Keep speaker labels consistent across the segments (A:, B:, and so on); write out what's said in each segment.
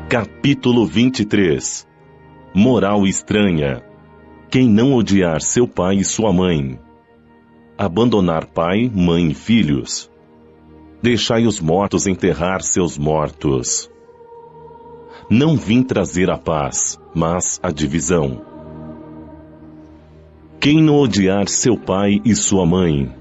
A: Capítulo 23. Moral estranha. Quem não odiar seu pai e sua mãe. Abandonar pai, mãe e filhos. Deixai os mortos enterrar seus mortos. Não vim trazer a paz, mas a divisão. Quem não odiar seu pai e sua mãe.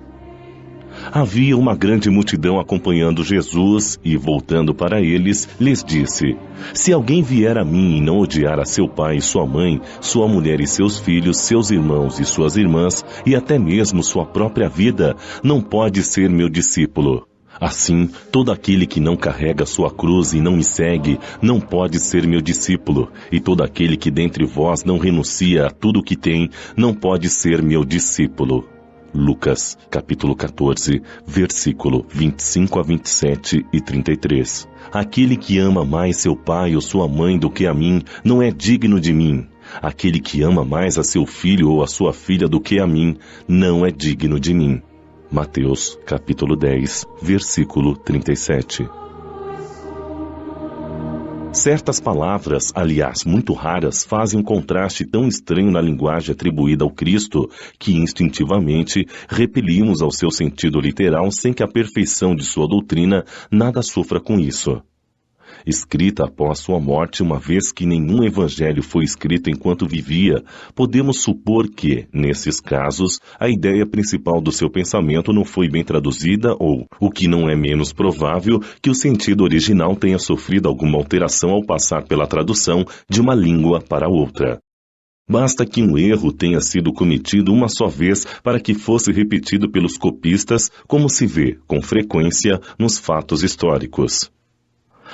A: Havia uma grande multidão acompanhando Jesus e, voltando para eles, lhes disse: Se alguém vier a mim e não odiar a seu pai e sua mãe, sua mulher e seus filhos, seus irmãos e suas irmãs, e até mesmo sua própria vida, não pode ser meu discípulo. Assim, todo aquele que não carrega sua cruz e não me segue, não pode ser meu discípulo, e todo aquele que dentre vós não renuncia a tudo o que tem, não pode ser meu discípulo. Lucas, capítulo 14, versículo 25 a 27 e 33. Aquele que ama mais seu pai ou sua mãe do que a mim, não é digno de mim. Aquele que ama mais a seu filho ou a sua filha do que a mim, não é digno de mim. Mateus, capítulo 10, versículo 37. Certas palavras, aliás muito raras, fazem um contraste tão estranho na linguagem atribuída ao Cristo que instintivamente repelimos ao seu sentido literal sem que a perfeição de sua doutrina nada sofra com isso. Escrita após sua morte, uma vez que nenhum evangelho foi escrito enquanto vivia, podemos supor que, nesses casos, a ideia principal do seu pensamento não foi bem traduzida ou, o que não é menos provável, que o sentido original tenha sofrido alguma alteração ao passar pela tradução de uma língua para outra. Basta que um erro tenha sido cometido uma só vez para que fosse repetido pelos copistas, como se vê, com frequência, nos fatos históricos.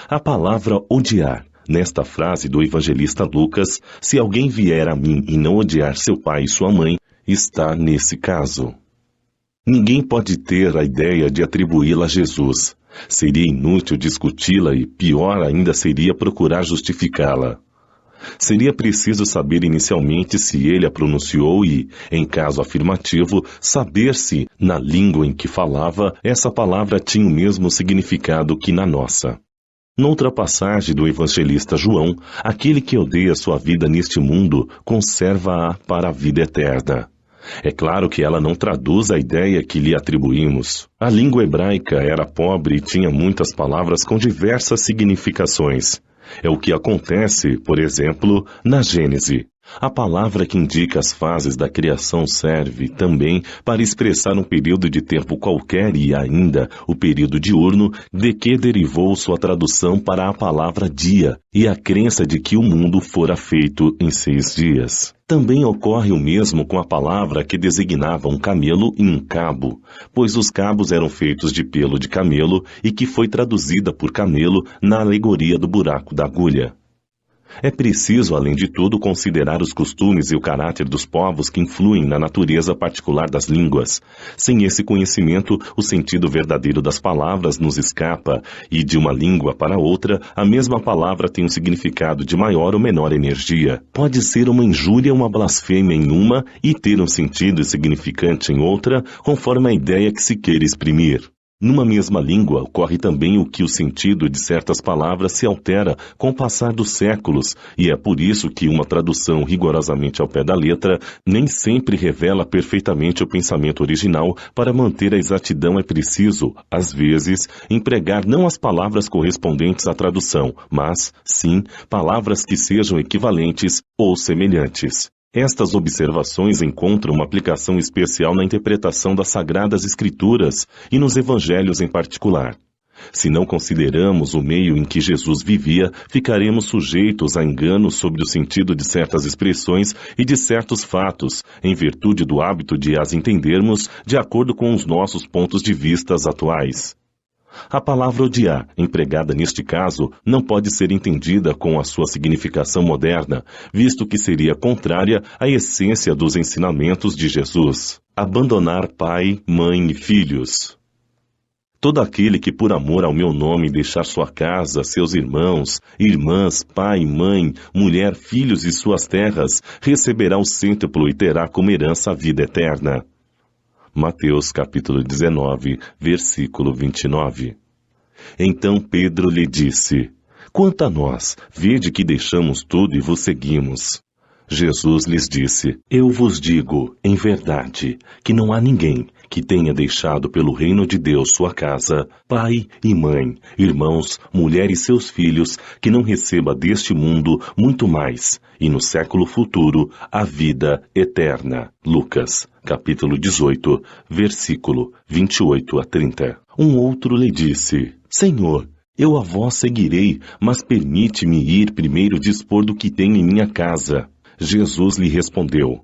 A: A palavra odiar, nesta frase do evangelista Lucas, se alguém vier a mim e não odiar seu pai e sua mãe, está nesse caso. Ninguém pode ter a ideia de atribuí-la a Jesus. Seria inútil discuti-la e, pior ainda, seria procurar justificá-la. Seria preciso saber inicialmente se ele a pronunciou e, em caso afirmativo, saber se, na língua em que falava, essa palavra tinha o mesmo significado que na nossa. Noutra passagem do evangelista João, aquele que odeia sua vida neste mundo, conserva-a para a vida eterna. É claro que ela não traduz a ideia que lhe atribuímos. A língua hebraica era pobre e tinha muitas palavras com diversas significações. É o que acontece, por exemplo, na Gênese. A palavra que indica as fases da criação serve também para expressar um período de tempo qualquer e ainda o período diurno, de que derivou sua tradução para a palavra dia e a crença de que o mundo fora feito em 6 dias. Também ocorre o mesmo com a palavra que designava um camelo e um cabo, pois os cabos eram feitos de pelo de camelo e que foi traduzida por camelo na alegoria do buraco da agulha. É preciso, além de tudo, considerar os costumes e o caráter dos povos que influem na natureza particular das línguas. Sem esse conhecimento, o sentido verdadeiro das palavras nos escapa, e de uma língua para outra, a mesma palavra tem um significado de maior ou menor energia. Pode ser uma injúria ou uma blasfêmia em uma e ter um sentido significante em outra, conforme a ideia que se queira exprimir. Numa mesma língua, ocorre também o que o sentido de certas palavras se altera com o passar dos séculos, e é por isso que uma tradução rigorosamente ao pé da letra nem sempre revela perfeitamente o pensamento original. Para manter a exatidão é preciso, às vezes, empregar não as palavras correspondentes à tradução, mas, sim, palavras que sejam equivalentes ou semelhantes. Estas observações encontram uma aplicação especial na interpretação das Sagradas Escrituras e nos Evangelhos em particular. Se não consideramos o meio em que Jesus vivia, ficaremos sujeitos a enganos sobre o sentido de certas expressões e de certos fatos, em virtude do hábito de as entendermos de acordo com os nossos pontos de vista atuais. A palavra odiar, empregada neste caso, não pode ser entendida com a sua significação moderna, visto que seria contrária à essência dos ensinamentos de Jesus. Abandonar pai, mãe e filhos. Todo aquele que por amor ao meu nome deixar sua casa, seus irmãos, irmãs, pai, mãe, mulher, filhos e suas terras, receberá o cêntuplo e terá como herança a vida eterna. Mateus capítulo 19, versículo 29. Então Pedro lhe disse: Quanto a nós, vede que deixamos tudo e vos seguimos. Jesus lhes disse: Eu vos digo, em verdade, que não há ninguém que tenha deixado pelo reino de Deus sua casa, pai e mãe, irmãos, mulher e seus filhos, que não receba deste mundo muito mais, e no século futuro a vida eterna. Lucas, capítulo 18, versículo 28 a 30. Um outro lhe disse: Senhor, eu a vós seguirei, mas permite-me ir primeiro dispor do que tenho em minha casa. Jesus lhe respondeu: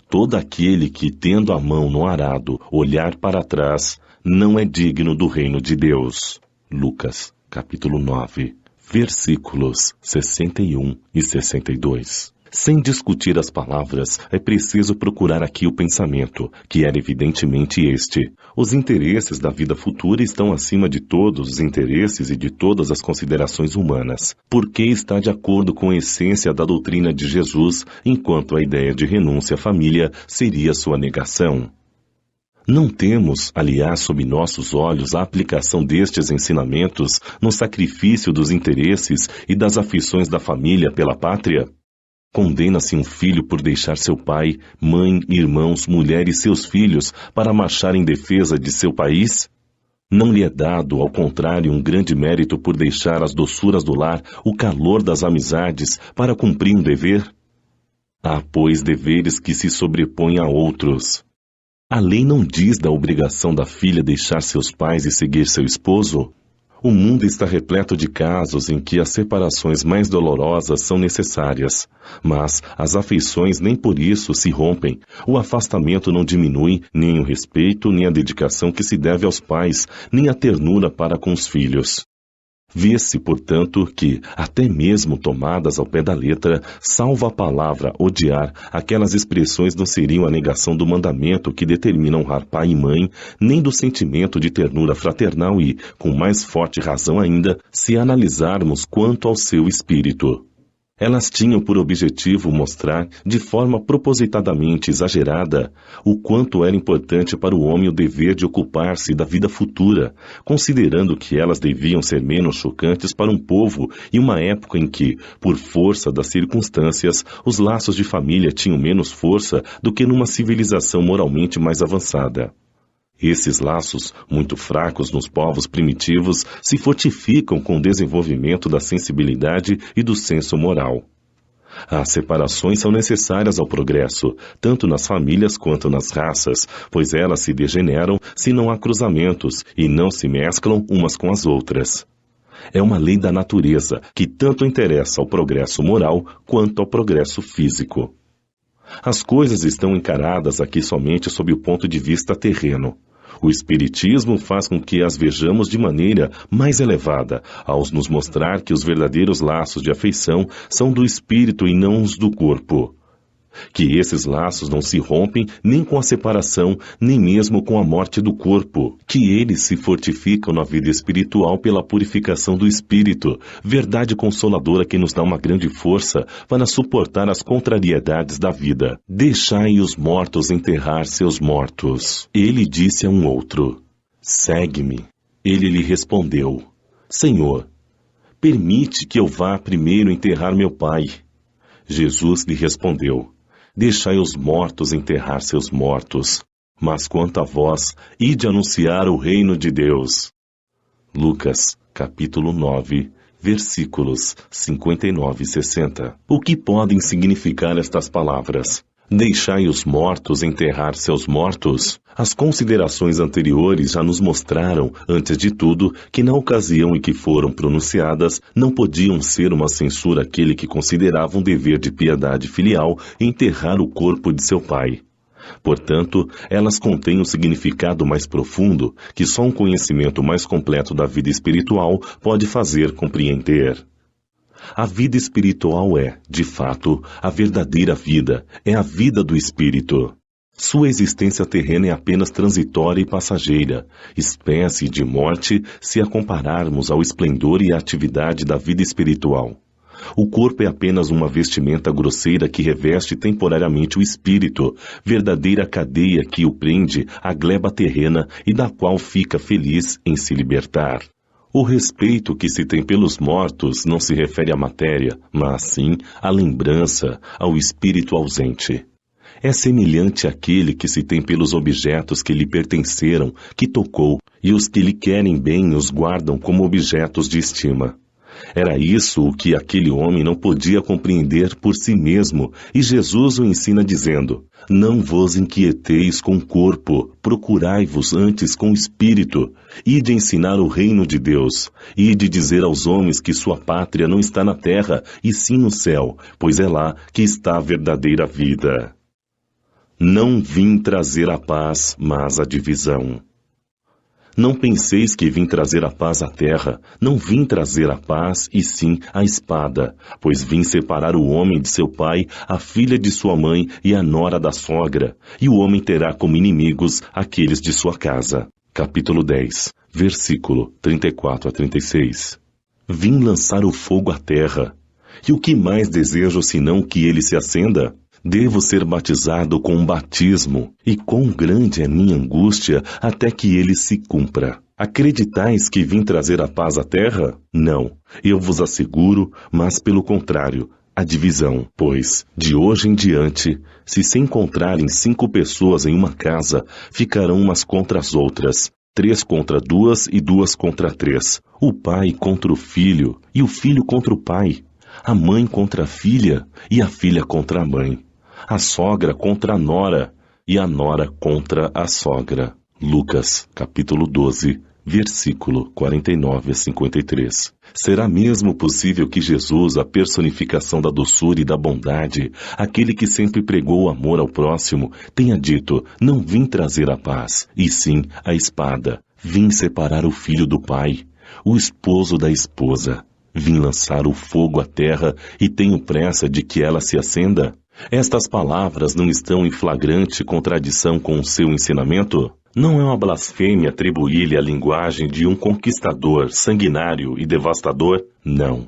A: Todo aquele que, tendo a mão no arado, olhar para trás, não é digno do reino de Deus. Lucas, capítulo 9, versículos 61 e 62. Sem discutir as palavras, é preciso procurar aqui o pensamento, que era evidentemente este. Os interesses da vida futura estão acima de todos os interesses e de todas as considerações humanas, porque está de acordo com a essência da doutrina de Jesus, enquanto a ideia de renúncia à família seria sua negação. Não temos, aliás, sob nossos olhos a aplicação destes ensinamentos no sacrifício dos interesses e das afeições da família pela pátria? Condena-se um filho por deixar seu pai, mãe, irmãos, mulher e seus filhos para marchar em defesa de seu país? Não lhe é dado, ao contrário, um grande mérito por deixar as doçuras do lar, o calor das amizades, para cumprir um dever? Há, pois, deveres que se sobrepõem a outros. A lei não diz da obrigação da filha deixar seus pais e seguir seu esposo? O mundo está repleto de casos em que as separações mais dolorosas são necessárias, mas as afeições nem por isso se rompem. O afastamento não diminui nem o respeito, nem a dedicação que se deve aos pais, nem a ternura para com os filhos. Vê-se, portanto, que, até mesmo tomadas ao pé da letra, salvo a palavra odiar, aquelas expressões não seriam a negação do mandamento que determina honrar pai e mãe, nem do sentimento de ternura fraternal e, com mais forte razão ainda, se analisarmos quanto ao seu espírito. Elas tinham por objetivo mostrar, de forma propositadamente exagerada, o quanto era importante para o homem o dever de ocupar-se da vida futura, considerando que elas deviam ser menos chocantes para um povo e uma época em que, por força das circunstâncias, os laços de família tinham menos força do que numa civilização moralmente mais avançada. Esses laços, muito fracos nos povos primitivos, se fortificam com o desenvolvimento da sensibilidade e do senso moral. As separações são necessárias ao progresso, tanto nas famílias quanto nas raças, pois elas se degeneram se não há cruzamentos e não se mesclam umas com as outras. É uma lei da natureza que tanto interessa ao progresso moral quanto ao progresso físico. As coisas estão encaradas aqui somente sob o ponto de vista terreno. O Espiritismo faz com que as vejamos de maneira mais elevada, ao nos mostrar que os verdadeiros laços de afeição são do espírito e não os do corpo. Que esses laços não se rompem nem com a separação, nem mesmo com a morte do corpo. Que eles se fortificam na vida espiritual pela purificação do espírito, verdade consoladora que nos dá uma grande força para suportar as contrariedades da vida. Deixai os mortos enterrar seus mortos. Ele disse a um outro: Segue-me. Ele lhe respondeu: Senhor, permite que eu vá primeiro enterrar meu pai. Jesus lhe respondeu: Deixai os mortos enterrar seus mortos, mas quanto a vós, ide anunciar o reino de Deus. Lucas, capítulo 9, versículos 59 e 60. O que podem significar estas palavras? Deixai os mortos enterrar seus mortos? As considerações anteriores já nos mostraram, antes de tudo, que na ocasião em que foram pronunciadas, não podiam ser uma censura àquele que considerava um dever de piedade filial enterrar o corpo de seu pai. Portanto, elas contêm um significado mais profundo que só um conhecimento mais completo da vida espiritual pode fazer compreender. A vida espiritual é, de fato, a verdadeira vida, é a vida do espírito. Sua existência terrena é apenas transitória e passageira, espécie de morte se a compararmos ao esplendor e à atividade da vida espiritual. O corpo é apenas uma vestimenta grosseira que reveste temporariamente o espírito, verdadeira cadeia que o prende à gleba terrena e da qual fica feliz em se libertar. O respeito que se tem pelos mortos não se refere à matéria, mas sim à lembrança, ao espírito ausente. É semelhante àquele que se tem pelos objetos que lhe pertenceram, que tocou, e os que lhe querem bem os guardam como objetos de estima. Era isso o que aquele homem não podia compreender por si mesmo, e Jesus o ensina dizendo: não vos inquieteis com o corpo, procurai-vos antes com o espírito, ide ensinar o reino de Deus, ide dizer aos homens que sua pátria não está na terra, e sim no céu, pois é lá que está a verdadeira vida. Não vim trazer a paz, mas a divisão. Não penseis que vim trazer a paz à terra, não vim trazer a paz, e sim a espada, pois vim separar o homem de seu pai, a filha de sua mãe e a nora da sogra, e o homem terá como inimigos aqueles de sua casa. Capítulo 10, versículo 34 a 36. Vim lançar o fogo à terra, e o que mais desejo senão que ele se acenda? Devo ser batizado com um batismo, e quão grande é minha angústia até que ele se cumpra. Acreditais que vim trazer a paz à terra? Não, eu vos asseguro, mas pelo contrário, a divisão. Pois, de hoje em diante, se encontrarem 5 pessoas em uma casa, ficarão umas contra as outras, 3 contra 2 e 2 contra 3. O pai contra o filho, e o filho contra o pai. A mãe contra a filha, e a filha contra a mãe. A sogra contra a nora, e a nora contra a sogra. Lucas, capítulo 12, versículo 49 a 53. Será mesmo possível que Jesus, a personificação da doçura e da bondade, aquele que sempre pregou o amor ao próximo, tenha dito: não vim trazer a paz, e sim a espada. Vim separar o filho do pai, o esposo da esposa. Vim lançar o fogo à terra e tenho pressa de que ela se acenda? Estas palavras não estão em flagrante contradição com o seu ensinamento? Não é uma blasfêmia atribuir-lhe a linguagem de um conquistador, sanguinário e devastador? Não.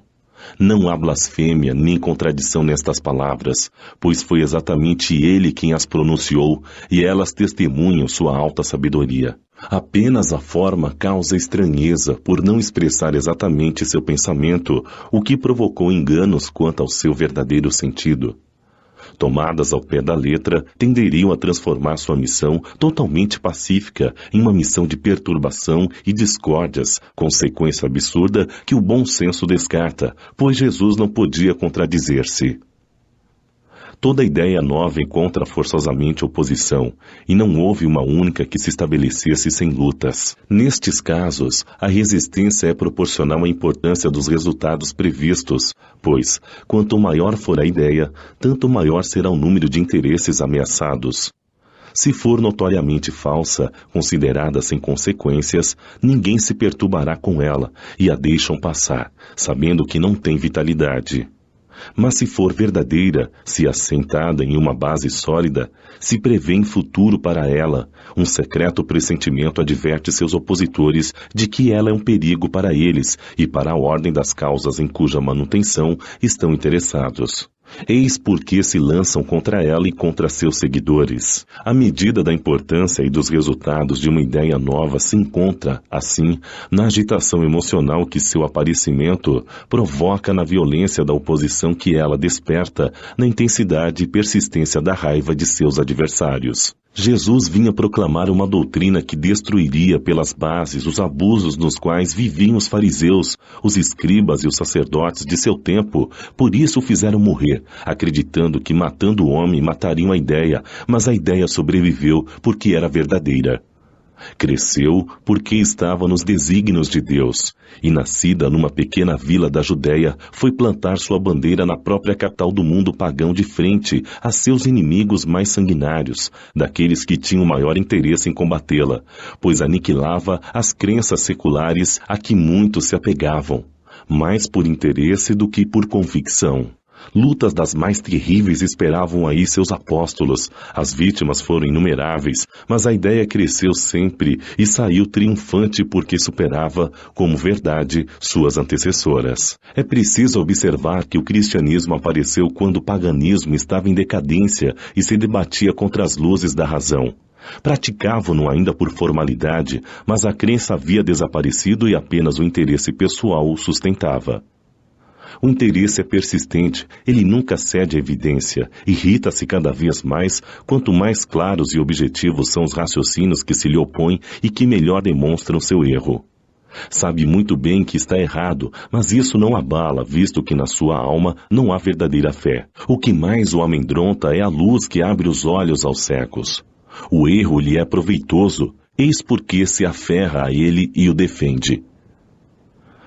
A: Não há blasfêmia nem contradição nestas palavras, pois foi exatamente ele quem as pronunciou e elas testemunham sua alta sabedoria. Apenas a forma causa estranheza por não expressar exatamente seu pensamento, o que provocou enganos quanto ao seu verdadeiro sentido. Tomadas ao pé da letra, tenderiam a transformar sua missão totalmente pacífica em uma missão de perturbação e discórdias, consequência absurda que o bom senso descarta, pois Jesus não podia contradizer-se. Toda ideia nova encontra forçosamente oposição, e não houve uma única que se estabelecesse sem lutas. Nestes casos, a resistência é proporcional à importância dos resultados previstos, pois, quanto maior for a ideia, tanto maior será o número de interesses ameaçados. Se for notoriamente falsa, considerada sem consequências, ninguém se perturbará com ela e a deixam passar, sabendo que não tem vitalidade. Mas se for verdadeira, se assentada em uma base sólida, se prevê em futuro para ela, um secreto pressentimento adverte seus opositores de que ela é um perigo para eles e para a ordem das causas em cuja manutenção estão interessados. Eis porque se lançam contra ela e contra seus seguidores. A medida da importância e dos resultados de uma ideia nova se encontra, assim, na agitação emocional que seu aparecimento provoca, na violência da oposição que ela desperta, na intensidade e persistência da raiva de seus adversários. Jesus vinha proclamar uma doutrina que destruiria pelas bases os abusos nos quais viviam os fariseus, os escribas e os sacerdotes de seu tempo. Por isso o fizeram morrer, acreditando que matando o homem matariam a ideia, mas a ideia sobreviveu porque era verdadeira. Cresceu porque estava nos desígnios de Deus, e nascida numa pequena vila da Judéia, foi plantar sua bandeira na própria capital do mundo pagão de frente a seus inimigos mais sanguinários, daqueles que tinham maior interesse em combatê-la, pois aniquilava as crenças seculares a que muitos se apegavam, mais por interesse do que por convicção. Lutas das mais terríveis esperavam aí seus apóstolos. As vítimas foram inumeráveis, mas a ideia cresceu sempre e saiu triunfante porque superava, como verdade, suas antecessoras. É preciso observar que o cristianismo apareceu quando o paganismo estava em decadência e se debatia contra as luzes da razão. Praticavam-no ainda por formalidade, mas a crença havia desaparecido e apenas o interesse pessoal o sustentava. O interesse é persistente, ele nunca cede à evidência, irrita-se cada vez mais, quanto mais claros e objetivos são os raciocínios que se lhe opõem e que melhor demonstram seu erro. Sabe muito bem que está errado, mas isso não abala, visto que na sua alma não há verdadeira fé. O que mais o amedronta é a luz que abre os olhos aos cegos. O erro lhe é proveitoso, eis porque se aferra a ele e o defende.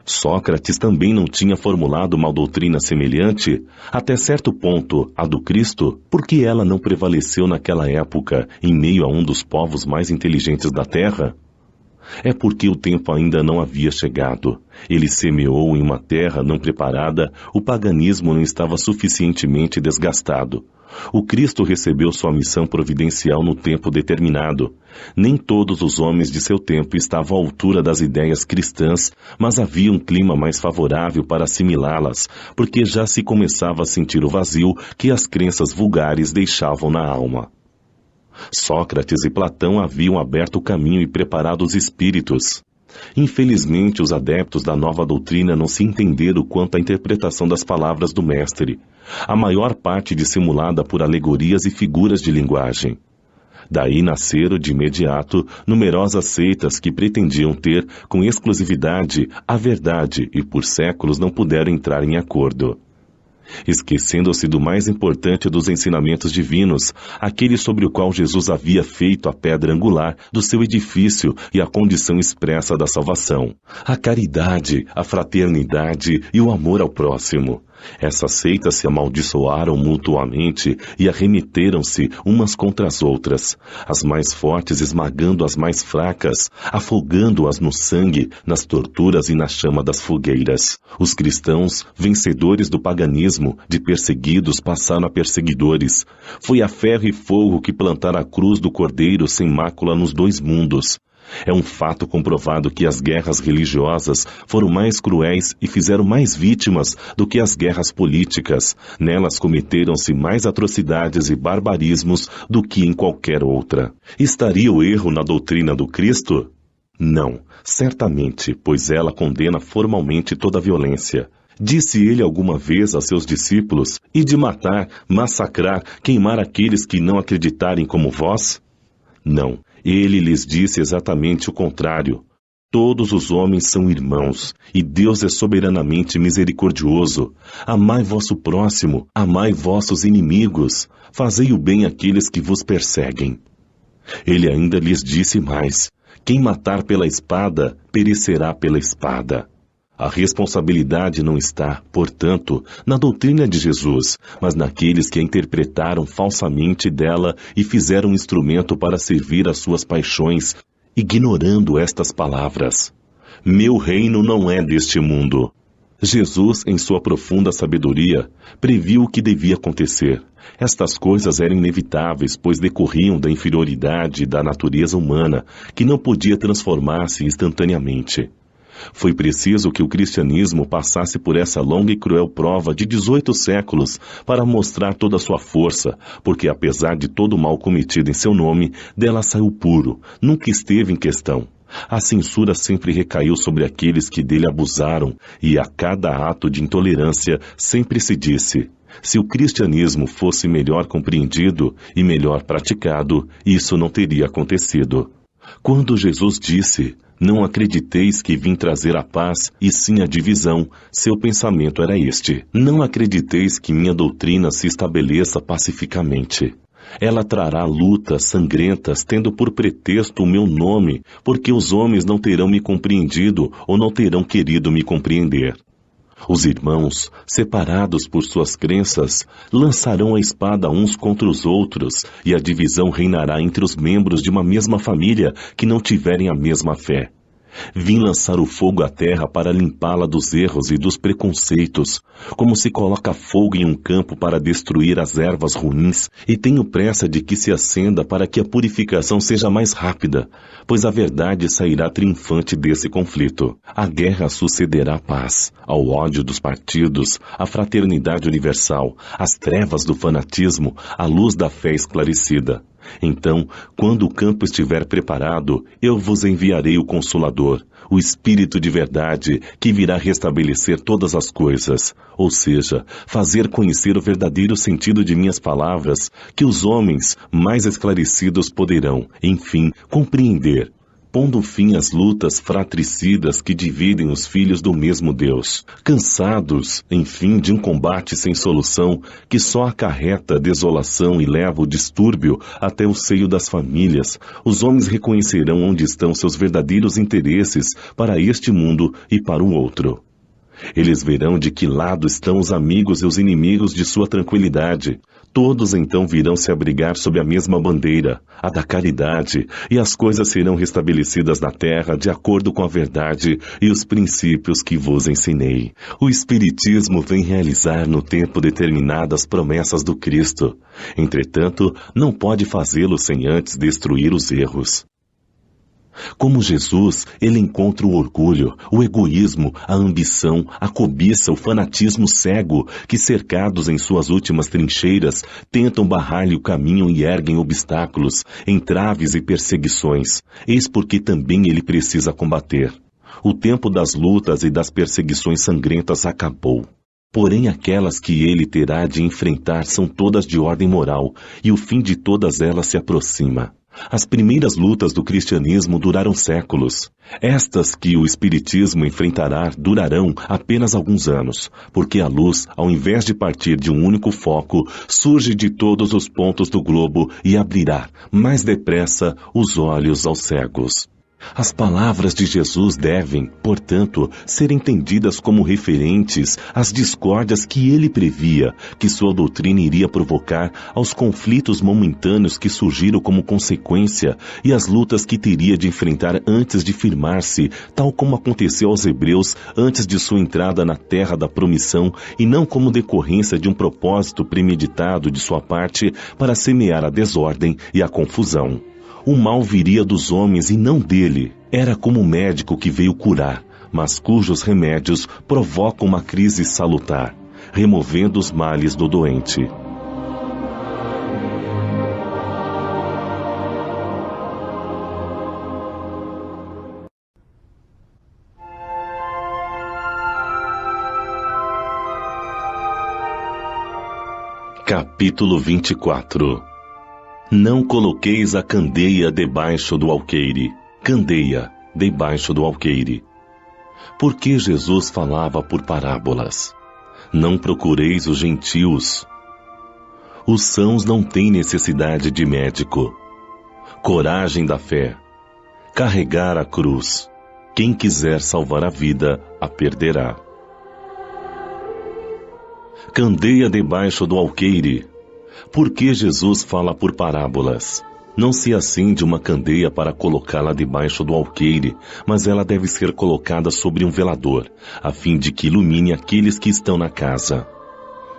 A: Sócrates também não tinha formulado uma doutrina semelhante, até certo ponto, a do Cristo, porque ela não prevaleceu naquela época, em meio a um dos povos mais inteligentes da terra? É porque o tempo ainda não havia chegado. Ele semeou em uma terra não preparada, o paganismo não estava suficientemente desgastado. O Cristo recebeu sua missão providencial no tempo determinado. Nem todos os homens de seu tempo estavam à altura das ideias cristãs, mas havia um clima mais favorável para assimilá-las, porque já se começava a sentir o vazio que as crenças vulgares deixavam na alma. Sócrates e Platão haviam aberto o caminho e preparado os espíritos. Infelizmente, os adeptos da nova doutrina não se entenderam quanto à interpretação das palavras do mestre, a maior parte dissimulada por alegorias e figuras de linguagem. Daí nasceram, de imediato, numerosas seitas que pretendiam ter, com exclusividade, a verdade e por séculos não puderam entrar em acordo. Esquecendo-se do mais importante dos ensinamentos divinos, aquele sobre o qual Jesus havia feito a pedra angular do seu edifício e a condição expressa da salvação: a caridade, a fraternidade e o amor ao próximo. Essas seitas se amaldiçoaram mutuamente e arremeteram-se umas contra as outras, as mais fortes esmagando as mais fracas, afogando-as no sangue, nas torturas e na chama das fogueiras. Os cristãos, vencedores do paganismo, de perseguidos passaram a perseguidores. Foi a ferro e fogo que plantaram a cruz do Cordeiro sem mácula nos dois mundos. É um fato comprovado que as guerras religiosas foram mais cruéis e fizeram mais vítimas do que as guerras políticas. Nelas cometeram-se mais atrocidades e barbarismos do que em qualquer outra. Estaria o erro na doutrina do Cristo? Não, certamente, pois ela condena formalmente toda a violência. Disse ele alguma vez a seus discípulos: "E de matar, massacrar, queimar aqueles que não acreditarem como vós?" Não. Ele lhes disse exatamente o contrário. Todos os homens são irmãos, e Deus é soberanamente misericordioso. Amai vosso próximo, amai vossos inimigos, fazei o bem àqueles que vos perseguem. Ele ainda lhes disse mais: quem matar pela espada, perecerá pela espada. A responsabilidade não está, portanto, na doutrina de Jesus, mas naqueles que a interpretaram falsamente dela e fizeram um instrumento para servir às suas paixões, ignorando estas palavras: meu reino não é deste mundo. Jesus, em sua profunda sabedoria, previu o que devia acontecer. Estas coisas eram inevitáveis, pois decorriam da inferioridade da natureza humana, que não podia transformar-se instantaneamente. Foi preciso que o cristianismo passasse por essa longa e cruel prova de 18 séculos para mostrar toda a sua força, porque apesar de todo o mal cometido em seu nome, dela saiu puro, nunca esteve em questão. A censura sempre recaiu sobre aqueles que dele abusaram, e a cada ato de intolerância sempre se disse: se o cristianismo fosse melhor compreendido e melhor praticado, isso não teria acontecido. Quando Jesus disse: não acrediteis que vim trazer a paz, e sim a divisão, seu pensamento era este: não acrediteis que minha doutrina se estabeleça pacificamente. Ela trará lutas sangrentas, tendo por pretexto o meu nome, porque os homens não terão me compreendido ou não terão querido me compreender. Os irmãos, separados por suas crenças, lançarão a espada uns contra os outros, e a divisão reinará entre os membros de uma mesma família que não tiverem a mesma fé. Vim lançar o fogo à terra para limpá-la dos erros e dos preconceitos, como se coloca fogo em um campo para destruir as ervas ruins, e tenho pressa de que se acenda para que a purificação seja mais rápida, pois a verdade sairá triunfante desse conflito. A guerra sucederá à paz, ao ódio dos partidos, à fraternidade universal, às trevas do fanatismo, à luz da fé esclarecida. Então, quando o campo estiver preparado, eu vos enviarei o Consolador, o Espírito de verdade, que virá restabelecer todas as coisas, ou seja, fazer conhecer o verdadeiro sentido de minhas palavras, que os homens mais esclarecidos poderão, enfim, compreender, pondo fim às lutas fratricidas que dividem os filhos do mesmo Deus. Cansados, enfim, de um combate sem solução que só acarreta desolação e leva o distúrbio até o seio das famílias, os homens reconhecerão onde estão seus verdadeiros interesses para este mundo e para o outro. Eles verão de que lado estão os amigos e os inimigos de sua tranquilidade. Todos então virão se abrigar sob a mesma bandeira, a da caridade, e as coisas serão restabelecidas na terra de acordo com a verdade e os princípios que vos ensinei. O Espiritismo vem realizar no tempo determinado as promessas do Cristo. Entretanto, não pode fazê-lo sem antes destruir os erros. Como Jesus, ele encontra o orgulho, o egoísmo, a ambição, a cobiça, o fanatismo cego, que cercados em suas últimas trincheiras, tentam barrar-lhe o caminho e erguem obstáculos, entraves e perseguições. Eis porque também ele precisa combater. O tempo das lutas e das perseguições sangrentas acabou. Porém, aquelas que ele terá de enfrentar são todas de ordem moral, e o fim de todas elas se aproxima. As primeiras lutas do cristianismo duraram séculos. Estas que o Espiritismo enfrentará durarão apenas alguns anos, porque a luz, ao invés de partir de um único foco, surge de todos os pontos do globo e abrirá, mais depressa, os olhos aos cegos. As palavras de Jesus devem, portanto, ser entendidas como referentes às discórdias que ele previa que sua doutrina iria provocar, aos conflitos momentâneos que surgiram como consequência e às lutas que teria de enfrentar antes de firmar-se, tal como aconteceu aos hebreus antes de sua entrada na terra da promissão e não como decorrência de um propósito premeditado de sua parte para semear a desordem e a confusão. O mal viria dos homens e não dele. Era como um médico que veio curar, mas cujos remédios provocam uma crise salutar, removendo os males do doente. Capítulo 24. Não coloqueis a candeia debaixo do alqueire. Candeia debaixo do alqueire. Porque Jesus falava por parábolas. Não procureis os gentios. Os sãos não têm necessidade de médico. Coragem da fé. Carregar a cruz. Quem quiser salvar a vida, a perderá. Candeia debaixo do alqueire. Por que Jesus fala por parábolas? Não se acende uma candeia para colocá-la debaixo do alqueire, mas ela deve ser colocada sobre um velador, a fim de que ilumine aqueles que estão na casa.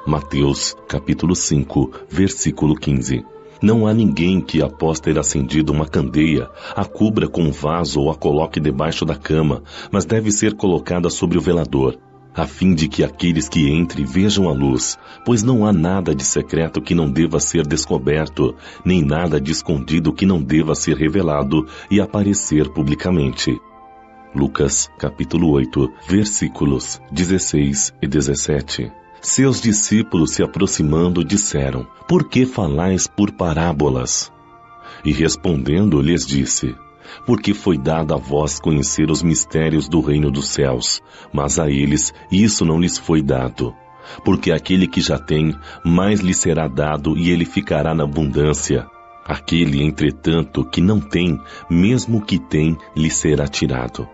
A: Mateus, capítulo 5, versículo 15. Não há ninguém que, após ter acendido uma candeia, a cubra com um vaso ou a coloque debaixo da cama, mas deve ser colocada sobre o velador, a fim de que aqueles que entrem vejam a luz, pois não há nada de secreto que não deva ser descoberto, nem nada de escondido que não deva ser revelado e aparecer publicamente. Lucas, capítulo 8, versículos 16 e 17. Seus discípulos, se aproximando, disseram: Por que falais por parábolas? E respondendo, lhes disse: Porque foi dado a vós conhecer os mistérios do reino dos céus, mas a eles isso não lhes foi dado. Porque aquele que já tem, mais lhe será dado e ele ficará na abundância. Aquele, entretanto, que não tem, mesmo que tem, lhe será tirado.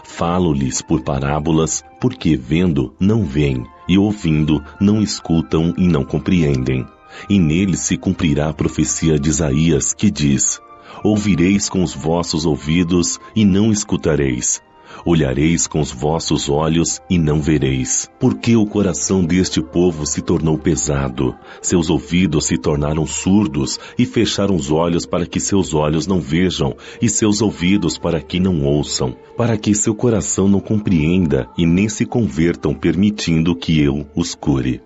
A: Falo-lhes por parábolas, porque vendo não veem, e ouvindo não escutam e não compreendem. E neles se cumprirá a profecia de Isaías, que diz: Ouvireis com os vossos ouvidos e não escutareis. Olhareis com os vossos olhos e não vereis. Porque o coração deste povo se tornou pesado, seus ouvidos se tornaram surdos e fecharam os olhos para que seus olhos não vejam e seus ouvidos para que não ouçam, para que seu coração não compreenda e nem se convertam, permitindo que eu os cure.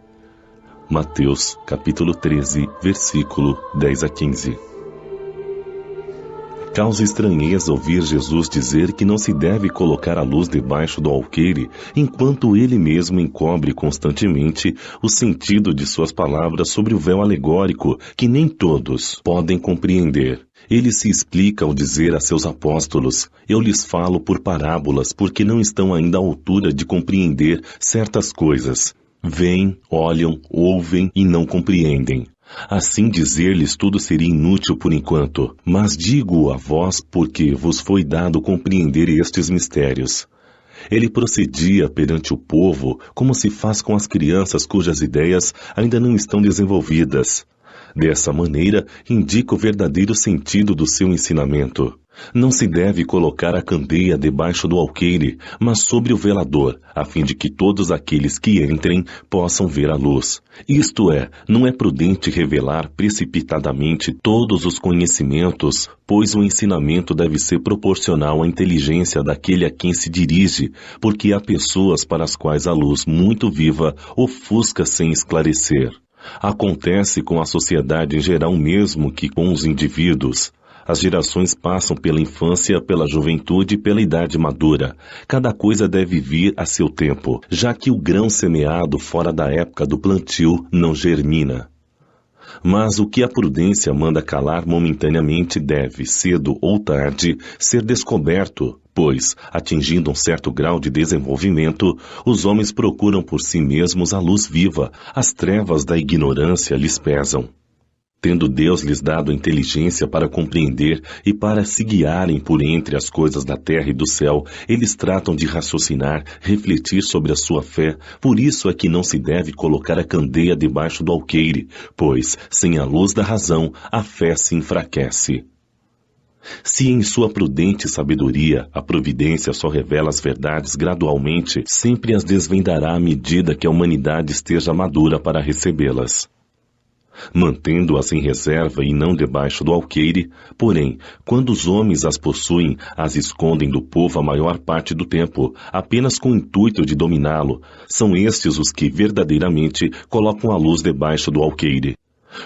A: Mateus, capítulo 13, versículo 10 a 15. Causa estranheza ouvir Jesus dizer que não se deve colocar a luz debaixo do alqueire, enquanto ele mesmo encobre constantemente o sentido de suas palavras sobre o véu alegórico que nem todos podem compreender. Ele se explica ao dizer a seus apóstolos: eu lhes falo por parábolas, porque não estão ainda à altura de compreender certas coisas. Veem, olham, ouvem e não compreendem. Assim dizer-lhes tudo seria inútil por enquanto, mas digo a vós porque vos foi dado compreender estes mistérios. Ele procedia perante o povo como se faz com as crianças cujas ideias ainda não estão desenvolvidas. Dessa maneira, indica o verdadeiro sentido do seu ensinamento. Não se deve colocar a candeia debaixo do alqueire, mas sobre o velador, a fim de que todos aqueles que entrem possam ver a luz. Isto é, não é prudente revelar precipitadamente todos os conhecimentos, pois o ensinamento deve ser proporcional à inteligência daquele a quem se dirige, porque há pessoas para as quais a luz muito viva ofusca sem esclarecer. Acontece com a sociedade em geral mesmo que com os indivíduos. As gerações passam pela infância, pela juventude e pela idade madura. Cada coisa deve vir a seu tempo, já que o grão semeado fora da época do plantio não germina. Mas o que a prudência manda calar momentaneamente deve, cedo ou tarde, ser descoberto, pois, atingindo um certo grau de desenvolvimento, os homens procuram por si mesmos a luz viva, as trevas da ignorância lhes pesam. Tendo Deus lhes dado inteligência para compreender e para se guiarem por entre as coisas da terra e do céu, eles tratam de raciocinar, refletir sobre a sua fé. Por isso é que não se deve colocar a candeia debaixo do alqueire, pois, sem a luz da razão, a fé se enfraquece. Se em sua prudente sabedoria a providência só revela as verdades gradualmente, sempre as desvendará à medida que a humanidade esteja madura para recebê-las. Mantendo-as em reserva e não debaixo do alqueire, porém, quando os homens as possuem, as escondem do povo a maior parte do tempo, apenas com o intuito de dominá-lo. São estes os que verdadeiramente colocam a luz debaixo do alqueire.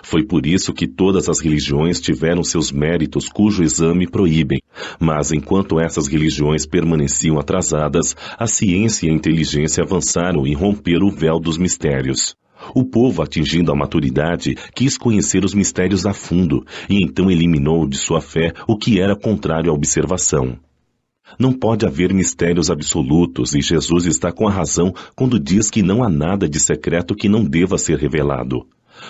A: Foi por isso que todas as religiões tiveram seus méritos cujo exame proíbem. Mas enquanto essas religiões permaneciam atrasadas, a ciência e a inteligência avançaram e romperam o véu dos mistérios. O povo, atingindo a maturidade, quis conhecer os mistérios a fundo, e então eliminou de sua fé o que era contrário à observação. Não pode haver mistérios absolutos, e Jesus está com a razão quando diz que não há nada de secreto que não deva ser revelado.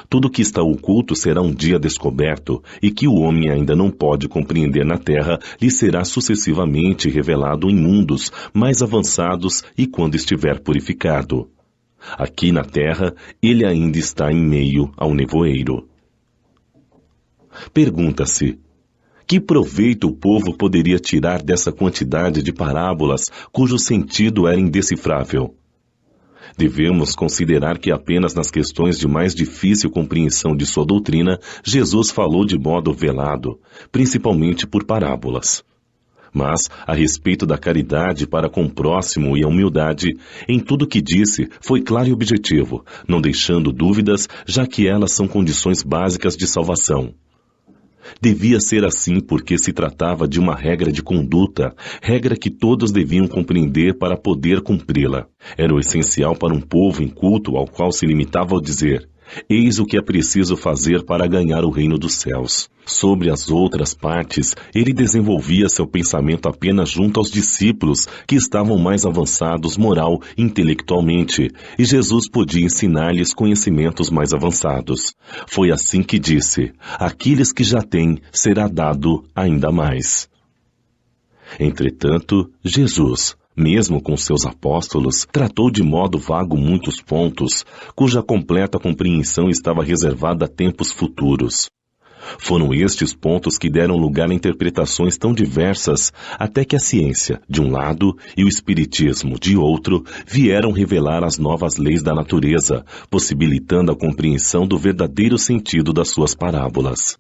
A: Tudo que está oculto será um dia descoberto, e que o homem ainda não pode compreender na terra, lhe será sucessivamente revelado em mundos mais avançados e quando estiver purificado. Aqui na terra, ele ainda está em meio ao nevoeiro. Pergunta-se: que proveito o povo poderia tirar dessa quantidade de parábolas cujo sentido era indecifrável? Devemos considerar que apenas nas questões de mais difícil compreensão de sua doutrina, Jesus falou de modo velado, principalmente por parábolas. Mas, a respeito da caridade para com o próximo e a humildade, em tudo o que disse, foi claro e objetivo, não deixando dúvidas, já que elas são condições básicas de salvação. Devia ser assim porque se tratava de uma regra de conduta, regra que todos deviam compreender para poder cumpri-la. Era o essencial para um povo inculto ao qual se limitava ao dizer: eis o que é preciso fazer para ganhar o reino dos céus. Sobre as outras partes, ele desenvolvia seu pensamento apenas junto aos discípulos que estavam mais avançados moral e intelectualmente, e Jesus podia ensinar-lhes conhecimentos mais avançados. Foi assim que disse: aqueles que já têm, será dado ainda mais. Entretanto, Jesus, mesmo com seus apóstolos, tratou de modo vago muitos pontos, cuja completa compreensão estava reservada a tempos futuros. Foram estes pontos que deram lugar a interpretações tão diversas, até que a ciência, de um lado, e o espiritismo, de outro, vieram revelar as novas leis da natureza, possibilitando a compreensão do verdadeiro sentido das suas parábolas.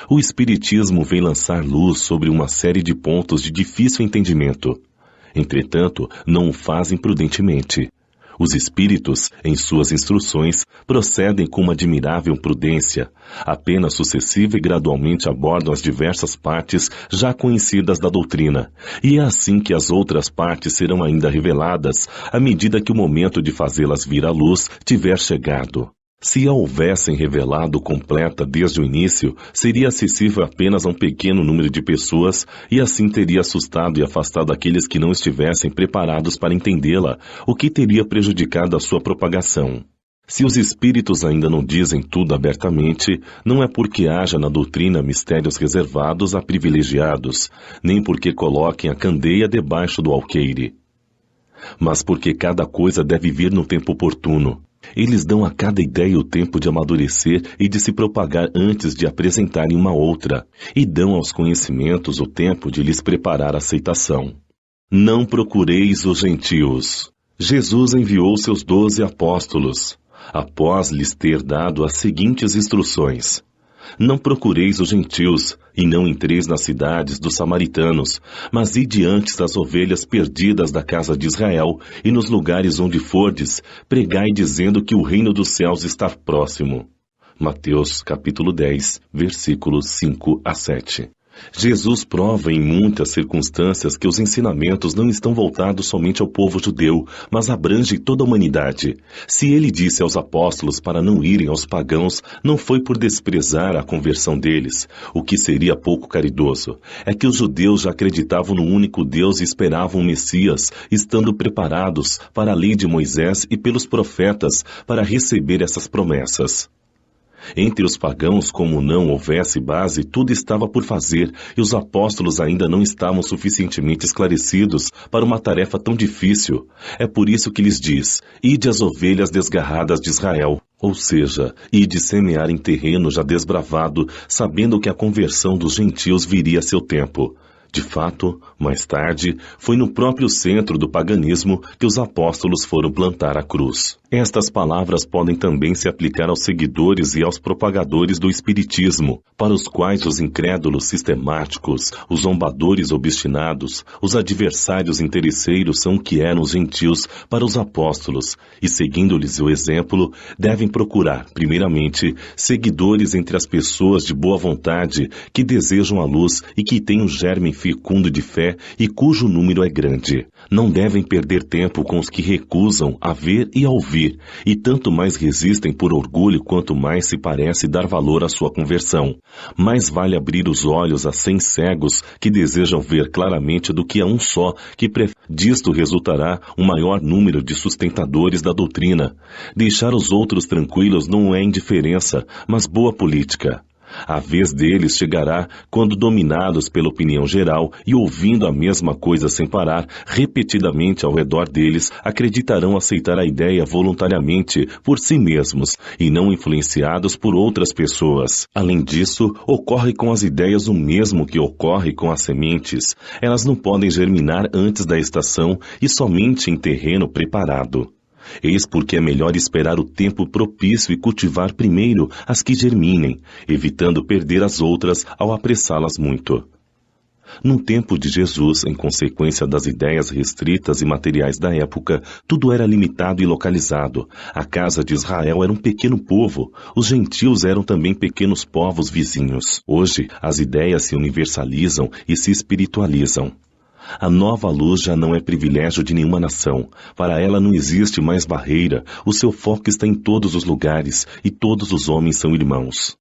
A: O espiritismo vem lançar luz sobre uma série de pontos de difícil entendimento. Entretanto, não o faz imprudentemente. Os espíritos, em suas instruções, procedem com uma admirável prudência, apenas sucessiva e gradualmente abordam as diversas partes já conhecidas da doutrina, e é assim que as outras partes serão ainda reveladas à medida que o momento de fazê-las vir à luz tiver chegado. Se a houvessem revelado completa desde o início, seria acessível apenas a um pequeno número de pessoas e assim teria assustado e afastado aqueles que não estivessem preparados para entendê-la, o que teria prejudicado a sua propagação. Se os espíritos ainda não dizem tudo abertamente, não é porque haja na doutrina mistérios reservados a privilegiados, nem porque coloquem a candeia debaixo do alqueire, mas porque cada coisa deve vir no tempo oportuno. Eles dão a cada ideia o tempo de amadurecer e de se propagar antes de apresentarem uma outra, e dão aos conhecimentos o tempo de lhes preparar a aceitação. Não procureis os gentios. Jesus enviou seus 12 apóstolos, após lhes ter dado as seguintes instruções: não procureis os gentios, e não entreis nas cidades dos samaritanos, mas ide antes das ovelhas perdidas da casa de Israel, e nos lugares onde fordes, pregai dizendo que o reino dos céus está próximo. Mateus capítulo 10, versículos 5 a 7. Jesus prova em muitas circunstâncias que os ensinamentos não estão voltados somente ao povo judeu, mas abrangem toda a humanidade. Se ele disse aos apóstolos para não irem aos pagãos, não foi por desprezar a conversão deles, o que seria pouco caridoso. É que os judeus já acreditavam no único Deus e esperavam o Messias, estando preparados para a lei de Moisés e pelos profetas para receber essas promessas. Entre os pagãos, como não houvesse base, tudo estava por fazer, e os apóstolos ainda não estavam suficientemente esclarecidos para uma tarefa tão difícil. É por isso que lhes diz: ide as ovelhas desgarradas de Israel, ou seja, ide semear em terreno já desbravado, sabendo que a conversão dos gentios viria a seu tempo. De fato, mais tarde, foi no próprio centro do paganismo que os apóstolos foram plantar a cruz. Estas palavras podem também se aplicar aos seguidores e aos propagadores do espiritismo, para os quais os incrédulos sistemáticos, os zombadores obstinados, os adversários interesseiros são o que eram os gentios para os apóstolos, e seguindo-lhes o exemplo, devem procurar, primeiramente, seguidores entre as pessoas de boa vontade, que desejam a luz e que têm um germe fecundo de fé e cujo número é grande. Não devem perder tempo com os que recusam a ver e a ouvir, e tanto mais resistem por orgulho quanto mais se parece dar valor à sua conversão. Mais vale abrir os olhos a 100 cegos que desejam ver claramente do que a um só que disto resultará um maior número de sustentadores da doutrina. Deixar os outros tranquilos não é indiferença, mas boa política. A vez deles chegará quando, dominados pela opinião geral e ouvindo a mesma coisa sem parar, repetidamente ao redor deles, acreditarão aceitar a ideia voluntariamente por si mesmos e não influenciados por outras pessoas. Além disso, ocorre com as ideias o mesmo que ocorre com as sementes. Elas não podem germinar antes da estação e somente em terreno preparado. Eis porque é melhor esperar o tempo propício e cultivar primeiro as que germinem, evitando perder as outras ao apressá-las muito. No tempo de Jesus, em consequência das ideias restritas e materiais da época, tudo era limitado e localizado. A casa de Israel era um pequeno povo, os gentios eram também pequenos povos vizinhos. Hoje, as ideias se universalizam e se espiritualizam. A nova luz já não é privilégio de nenhuma nação. Para ela não existe mais barreira, o seu foco está em todos os lugares, e todos os homens são irmãos.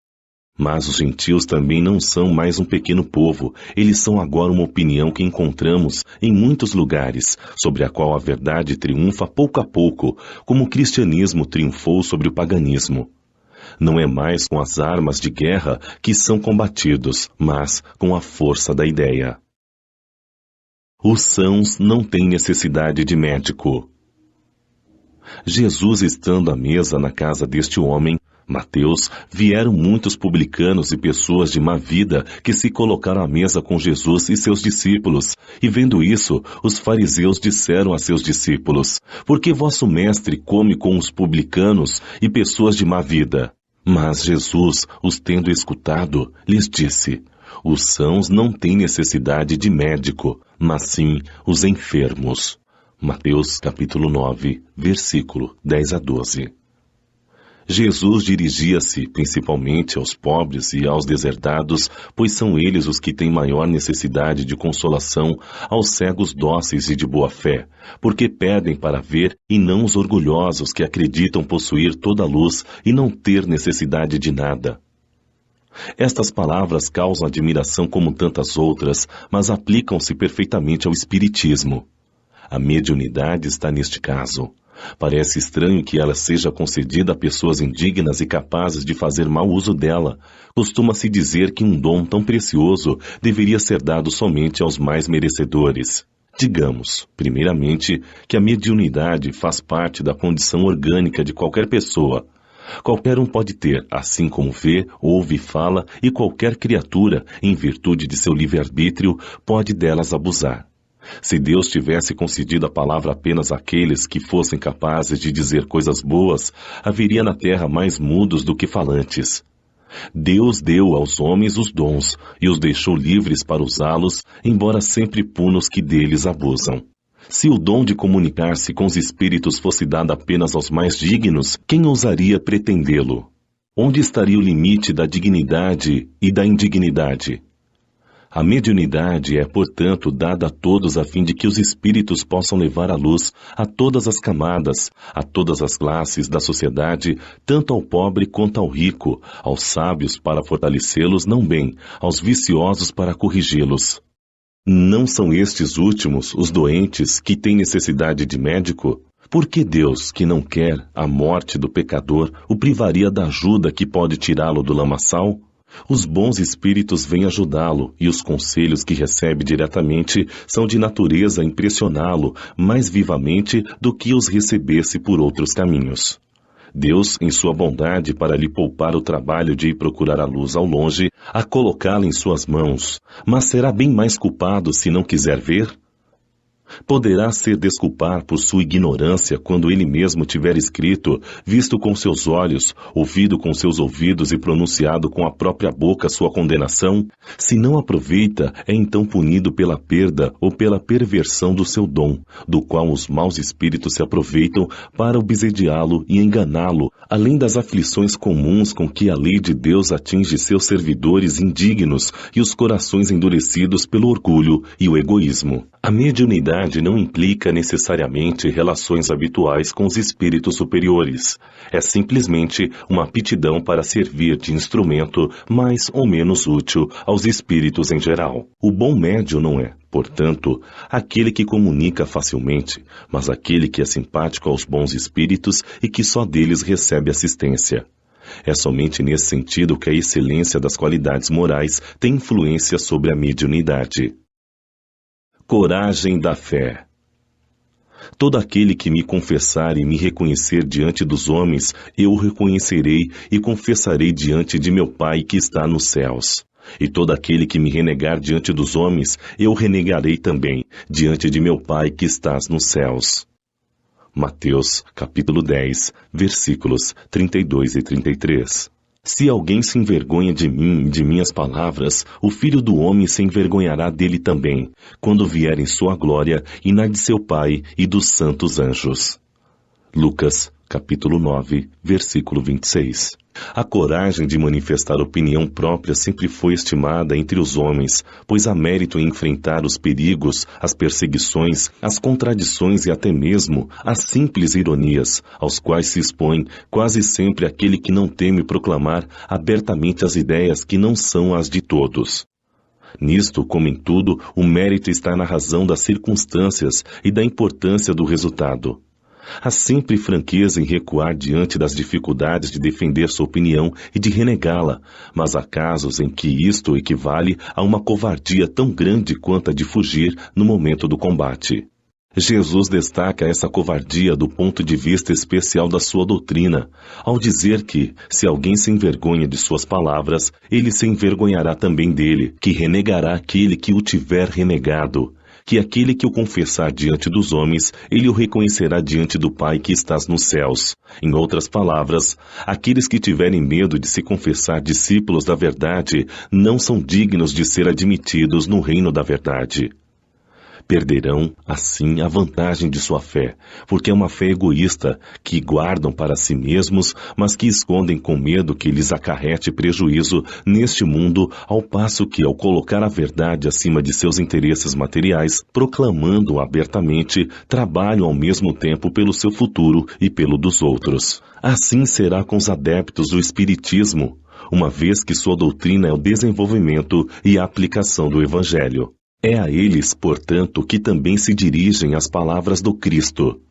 A: Mas os gentios também não são mais um pequeno povo, eles são agora uma opinião que encontramos em muitos lugares, sobre a qual a verdade triunfa pouco a pouco, como o cristianismo triunfou sobre o paganismo. Não é mais com as armas de guerra que são combatidos, mas com a força da ideia. Os sãos não têm necessidade de médico. Jesus estando à mesa na casa deste homem, Mateus, vieram muitos publicanos e pessoas de má vida que se colocaram à mesa com Jesus e seus discípulos. E vendo isso, os fariseus disseram a seus discípulos: por que vosso mestre come com os publicanos e pessoas de má vida? Mas Jesus, os tendo escutado, lhes disse: os sãos não têm necessidade de médico, mas sim os enfermos. Mateus capítulo 9, versículo 10 a 12. Jesus dirigia-se principalmente aos pobres e aos deserdados, pois são eles os que têm maior necessidade de consolação, aos cegos dóceis e de boa fé, porque pedem para ver, e não os orgulhosos que acreditam possuir toda a luz e não ter necessidade de nada. Estas palavras causam admiração como tantas outras, mas aplicam-se perfeitamente ao espiritismo. A mediunidade está neste caso. Parece estranho que ela seja concedida a pessoas indignas e capazes de fazer mau uso dela. Costuma-se dizer que um dom tão precioso deveria ser dado somente aos mais merecedores. Digamos, primeiramente, que a mediunidade faz parte da condição orgânica de qualquer pessoa. Qualquer um pode ter, assim como vê, ouve e fala, e qualquer criatura, em virtude de seu livre-arbítrio, pode delas abusar. Se Deus tivesse concedido a palavra apenas àqueles que fossem capazes de dizer coisas boas, haveria na terra mais mudos do que falantes. Deus deu aos homens os dons e os deixou livres para usá-los, embora sempre puna os que deles abusam. Se o dom de comunicar-se com os espíritos fosse dado apenas aos mais dignos, quem ousaria pretendê-lo? Onde estaria o limite da dignidade e da indignidade? A mediunidade é, portanto, dada a todos a fim de que os espíritos possam levar a luz a todas as camadas, a todas as classes da sociedade, tanto ao pobre quanto ao rico, aos sábios para fortalecê-los não bem, aos viciosos para corrigi-los. Não são estes últimos, os doentes, que têm necessidade de médico? Por que Deus, que não quer a morte do pecador, o privaria da ajuda que pode tirá-lo do lamaçal? Os bons espíritos vêm ajudá-lo, e os conselhos que recebe diretamente são de natureza a impressioná-lo mais vivamente do que os recebesse por outros caminhos. Deus, em sua bondade, para lhe poupar o trabalho de ir procurar a luz ao longe, a colocá-la em suas mãos, mas será bem mais culpado se não quiser ver? Poderá ser desculpar por sua ignorância quando ele mesmo tiver escrito, visto com seus olhos, ouvido com seus ouvidos e pronunciado com a própria boca sua condenação? Se não aproveita, é então punido pela perda ou pela perversão do seu dom, do qual os maus espíritos se aproveitam para obsediá-lo e enganá-lo, além das aflições comuns com que a lei de Deus atinge seus servidores indignos e os corações endurecidos pelo orgulho e o egoísmo. A mediunidade não implica necessariamente relações habituais com os espíritos superiores. É simplesmente uma aptidão para servir de instrumento mais ou menos útil aos espíritos em geral. O bom médium não é, portanto, aquele que comunica facilmente, mas aquele que é simpático aos bons espíritos e que só deles recebe assistência. É somente nesse sentido que a excelência das qualidades morais tem influência sobre a mediunidade. Coragem da fé. Todo aquele que me confessar e me reconhecer diante dos homens, eu o reconhecerei e confessarei diante de meu Pai que está nos céus. E todo aquele que me renegar diante dos homens, eu o renegarei também diante de meu Pai que estás nos céus. Mateus, capítulo 10, versículos 32 e 33. Se alguém se envergonha de mim e de minhas palavras, o Filho do Homem se envergonhará dele também, quando vier em sua glória e na de seu Pai e dos santos anjos. Lucas, capítulo 9, versículo 26. A coragem de manifestar opinião própria sempre foi estimada entre os homens, pois há mérito em enfrentar os perigos, as perseguições, as contradições e até mesmo as simples ironias, aos quais se expõe quase sempre aquele que não teme proclamar abertamente as ideias que não são as de todos. Nisto, como em tudo, o mérito está na razão das circunstâncias e da importância do resultado. Há sempre franqueza em recuar diante das dificuldades de defender sua opinião e de renegá-la, mas há casos em que isto equivale a uma covardia tão grande quanto a de fugir no momento do combate. Jesus destaca essa covardia do ponto de vista especial da sua doutrina, ao dizer que, se alguém se envergonha de suas palavras, ele se envergonhará também dele, que renegará aquele que o tiver renegado, que aquele que o confessar diante dos homens, ele o reconhecerá diante do Pai que estás nos céus. Em outras palavras, aqueles que tiverem medo de se confessar discípulos da verdade, não são dignos de ser admitidos no reino da verdade. Perderão, assim, a vantagem de sua fé, porque é uma fé egoísta, que guardam para si mesmos, mas que escondem com medo que lhes acarrete prejuízo neste mundo, ao passo que, ao colocar a verdade acima de seus interesses materiais, proclamando abertamente, trabalham ao mesmo tempo pelo seu futuro e pelo dos outros. Assim será com os adeptos do Espiritismo, uma vez que sua doutrina é o desenvolvimento e a aplicação do Evangelho. É a eles, portanto, que também se dirigem as palavras do Cristo.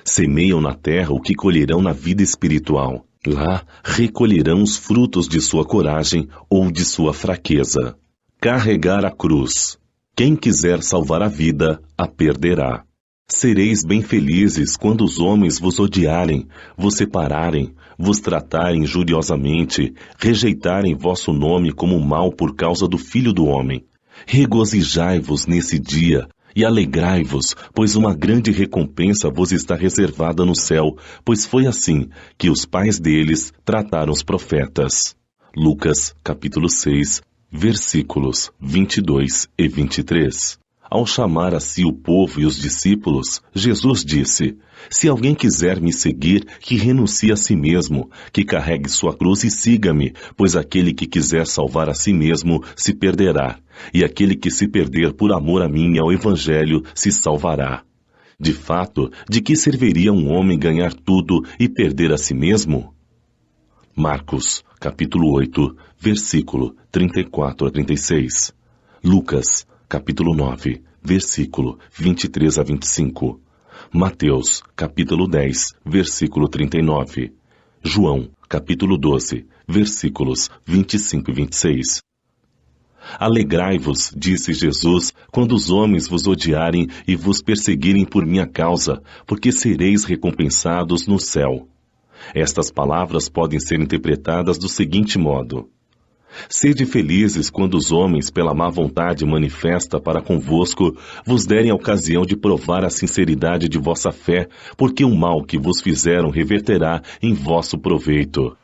A: Semeiam na terra o que colherão na vida espiritual. Lá recolherão os frutos de sua coragem ou de sua fraqueza. Carregar a cruz. Quem quiser salvar a vida, a perderá. Sereis bem felizes quando os homens vos odiarem, vos separarem, vos tratarem injuriosamente, rejeitarem vosso nome como mal por causa do Filho do Homem. Regozijai-vos nesse dia e alegrai-vos, pois uma grande recompensa vos está reservada no céu, pois foi assim que os pais deles trataram os profetas. Lucas, capítulo 6, versículos 22 e 23. Ao chamar a si o povo e os discípulos, Jesus disse: Se alguém quiser me seguir, que renuncie a si mesmo, que carregue sua cruz e siga-me, pois aquele que quiser salvar a si mesmo se perderá, e aquele que se perder por amor a mim e ao Evangelho se salvará. De fato, de que serviria um homem ganhar tudo e perder a si mesmo? Marcos, capítulo 8, versículo 34 a 36. Lucas, capítulo 9, versículo 23 a 25. Mateus, capítulo 10, versículo 39. João, capítulo 12, versículos 25 e 26. Alegrai-vos, disse Jesus, quando os homens vos odiarem e vos perseguirem por minha causa, porque sereis recompensados no céu. Estas palavras podem ser interpretadas do seguinte modo: Sede felizes quando os homens, pela má vontade manifesta para convosco, vos derem a ocasião de provar a sinceridade de vossa fé, porque o mal que vos fizeram reverterá em vosso proveito.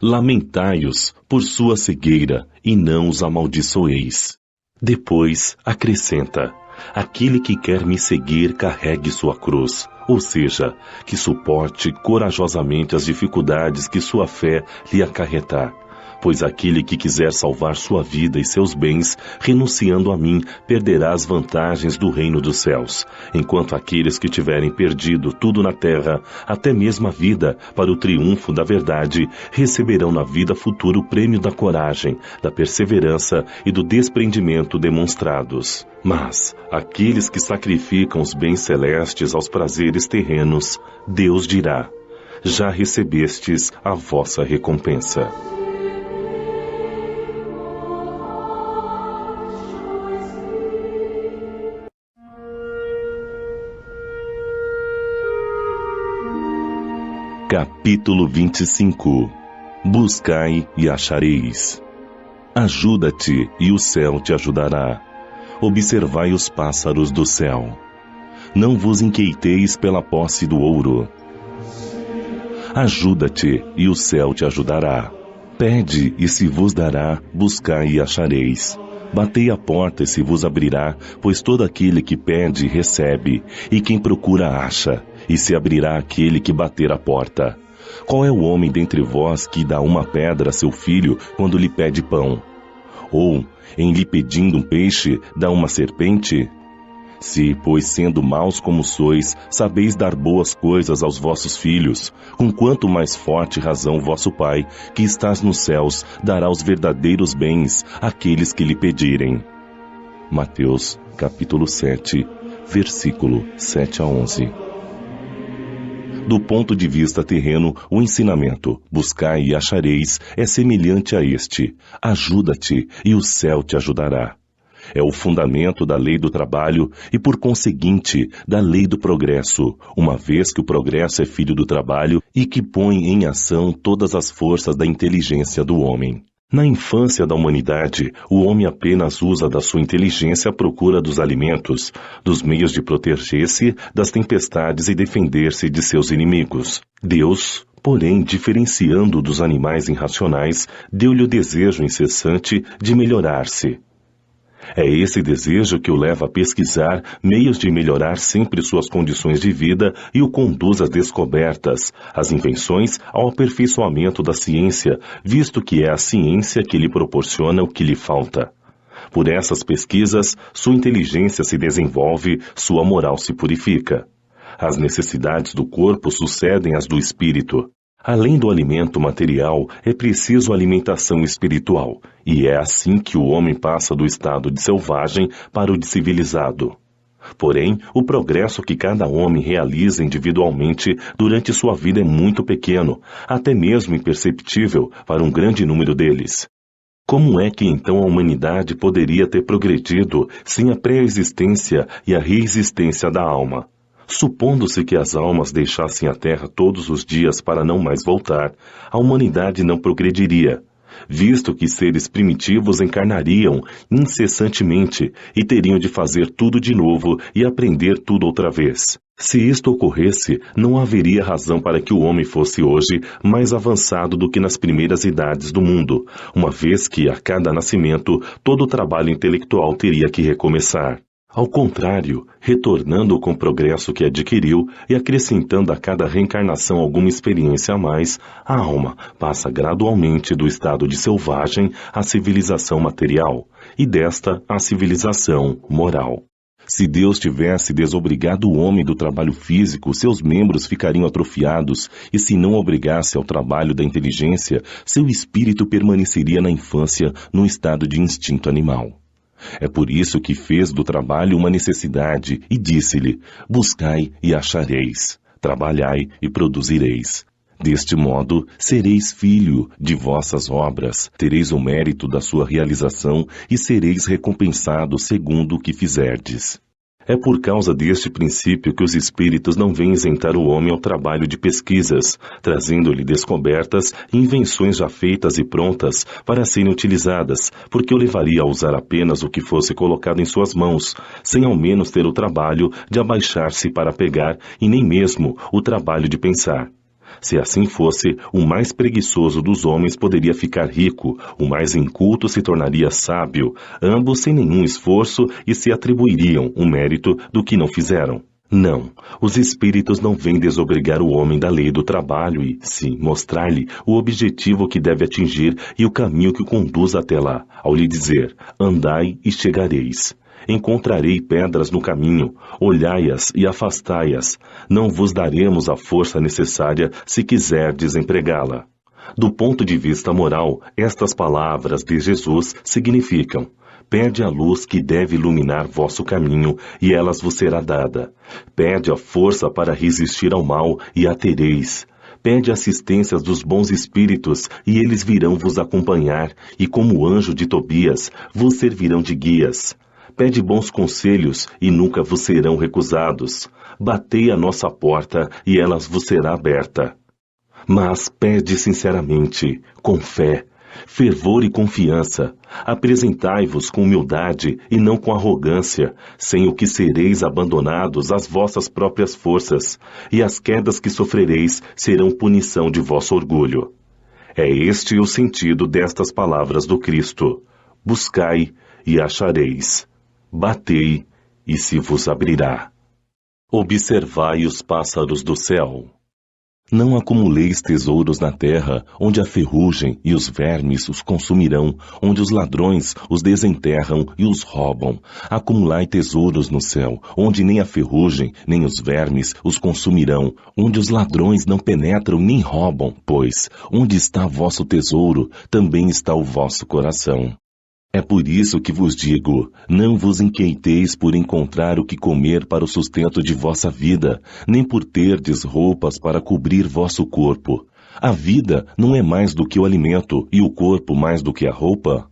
A: Lamentai-os por sua cegueira, e não os amaldiçoeis. Depois acrescenta: Aquele que quer me seguir, carregue sua cruz, ou seja, que suporte corajosamente as dificuldades que sua fé lhe acarretar. Pois aquele que quiser salvar sua vida e seus bens, renunciando a mim, perderá as vantagens do reino dos céus, enquanto aqueles que tiverem perdido tudo na terra, até mesmo a vida, para o triunfo da verdade, receberão na vida futura o prêmio da coragem, da perseverança e do desprendimento demonstrados. Mas aqueles que sacrificam os bens celestes aos prazeres terrenos, Deus dirá: Já recebestes a vossa recompensa. Capítulo 25. Buscai e achareis. Ajuda-te e o céu te ajudará. Observai os pássaros do céu. Não vos inquieteis pela posse do ouro. Ajuda-te e o céu te ajudará. Pede e se vos dará, buscai e achareis. Batei a porta e se vos abrirá, pois todo aquele que pede recebe, e quem procura acha, e se abrirá aquele que bater a porta. Qual é o homem dentre vós que dá uma pedra a seu filho quando lhe pede pão? Ou, em lhe pedindo um peixe, dá uma serpente? Se, pois sendo maus como sois, sabeis dar boas coisas aos vossos filhos, com quanto mais forte razão vosso Pai, que estás nos céus, dará os verdadeiros bens àqueles que lhe pedirem. Mateus, capítulo 7, versículo 7 a 11. Do ponto de vista terreno, o ensinamento, buscai e achareis, é semelhante a este: ajuda-te e o céu te ajudará. É o fundamento da lei do trabalho e, por conseguinte, da lei do progresso, uma vez que o progresso é filho do trabalho e que põe em ação todas as forças da inteligência do homem. Na infância da humanidade, o homem apenas usa da sua inteligência à procura dos alimentos, dos meios de proteger-se das tempestades e defender-se de seus inimigos. Deus, porém, diferenciando-o dos animais irracionais, deu-lhe o desejo incessante de melhorar-se. É esse desejo que o leva a pesquisar meios de melhorar sempre suas condições de vida e o conduz às descobertas, às invenções, ao aperfeiçoamento da ciência, visto que é a ciência que lhe proporciona o que lhe falta. Por essas pesquisas, sua inteligência se desenvolve, sua moral se purifica. As necessidades do corpo sucedem às do espírito. Além do alimento material, é preciso alimentação espiritual, e é assim que o homem passa do estado de selvagem para o de civilizado. Porém, o progresso que cada homem realiza individualmente durante sua vida é muito pequeno, até mesmo imperceptível para um grande número deles. Como é que então a humanidade poderia ter progredido sem a pré-existência e a reexistência da alma? Supondo-se que as almas deixassem a Terra todos os dias para não mais voltar, a humanidade não progrediria, visto que seres primitivos encarnariam incessantemente e teriam de fazer tudo de novo e aprender tudo outra vez. Se isto ocorresse, não haveria razão para que o homem fosse hoje mais avançado do que nas primeiras idades do mundo, uma vez que, a cada nascimento, todo o trabalho intelectual teria que recomeçar. Ao contrário, retornando com o progresso que adquiriu e acrescentando a cada reencarnação alguma experiência a mais, a alma passa gradualmente do estado de selvagem à civilização material e desta à civilização moral. Se Deus tivesse desobrigado o homem do trabalho físico, seus membros ficariam atrofiados, e se não obrigasse ao trabalho da inteligência, seu espírito permaneceria na infância num estado de instinto animal. É por isso que fez do trabalho uma necessidade e disse-lhe: buscai e achareis, trabalhai e produzireis. Deste modo, sereis filho de vossas obras, tereis o mérito da sua realização e sereis recompensados segundo o que fizerdes. É por causa deste princípio que os espíritos não vêm isentar o homem ao trabalho de pesquisas, trazendo-lhe descobertas e invenções já feitas e prontas para serem utilizadas, porque o levaria a usar apenas o que fosse colocado em suas mãos, sem ao menos ter o trabalho de abaixar-se para pegar e nem mesmo o trabalho de pensar. Se assim fosse, o mais preguiçoso dos homens poderia ficar rico, o mais inculto se tornaria sábio, ambos sem nenhum esforço e se atribuiriam o mérito do que não fizeram. Não, os espíritos não vêm desobrigar o homem da lei do trabalho e, sim, mostrar-lhe o objetivo que deve atingir e o caminho que o conduz até lá, ao lhe dizer: andai e chegareis. Encontrarei pedras no caminho, olhai-as e afastai-as. Não vos daremos a força necessária se quiserdes empregá-la. Do ponto de vista moral, estas palavras de Jesus significam: pede a luz que deve iluminar vosso caminho, e elas vos será dada. Pede a força para resistir ao mal, e a tereis. Pede assistências dos bons espíritos, e eles virão vos acompanhar, e como o anjo de Tobias, vos servirão de guias. Pede bons conselhos, e nunca vos serão recusados. Batei a nossa porta, e ela vos será aberta. Mas pede sinceramente, com fé, fervor e confiança. Apresentai-vos com humildade e não com arrogância, sem o que sereis abandonados às vossas próprias forças, e as quedas que sofrereis serão punição de vosso orgulho. É este o sentido destas palavras do Cristo: buscai e achareis. Batei, e se vos abrirá. Observai os pássaros do céu. Não acumuleis tesouros na terra, onde a ferrugem e os vermes os consumirão, onde os ladrões os desenterram e os roubam. Acumulai tesouros no céu, onde nem a ferrugem nem os vermes os consumirão, onde os ladrões não penetram nem roubam, pois, onde está vosso tesouro, também está o vosso coração. É por isso que vos digo, não vos inquieteis por encontrar o que comer para o sustento de vossa vida, nem por terdes roupas para cobrir vosso corpo. A vida não é mais do que o alimento, e o corpo mais do que a roupa?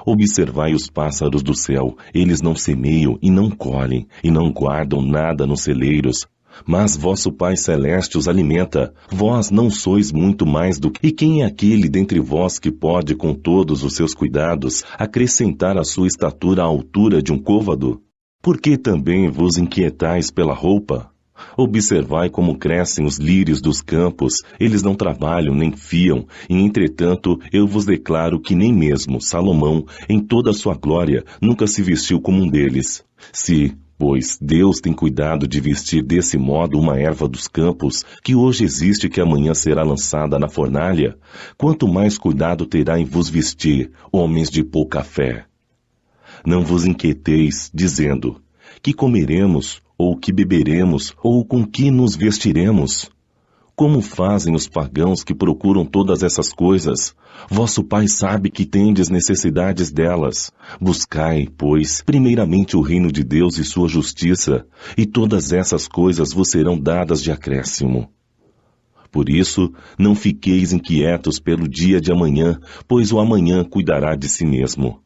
A: Observai os pássaros do céu, eles não semeiam e não colhem, e não guardam nada nos celeiros. Mas vosso Pai Celeste os alimenta. Vós não sois muito mais do que... E quem é aquele dentre vós que pode, com todos os seus cuidados, acrescentar a sua estatura à altura de um côvado? Por que também vos inquietais pela roupa? Observai como crescem os lírios dos campos, eles não trabalham nem fiam, e entretanto eu vos declaro que nem mesmo Salomão, em toda a sua glória, nunca se vestiu como um deles. Se, pois, Deus tem cuidado de vestir desse modo uma erva dos campos, que hoje existe e que amanhã será lançada na fornalha, quanto mais cuidado terá em vos vestir, homens de pouca fé. Não vos inquieteis, dizendo, que comeremos, ou que beberemos, ou com que nos vestiremos? Como fazem os pagãos que procuram todas essas coisas? Vosso Pai sabe que tendes necessidades delas. Buscai, pois, primeiramente o reino de Deus e sua justiça, e todas essas coisas vos serão dadas de acréscimo. Por isso, não fiqueis inquietos pelo dia de amanhã, pois o amanhã cuidará de si mesmo.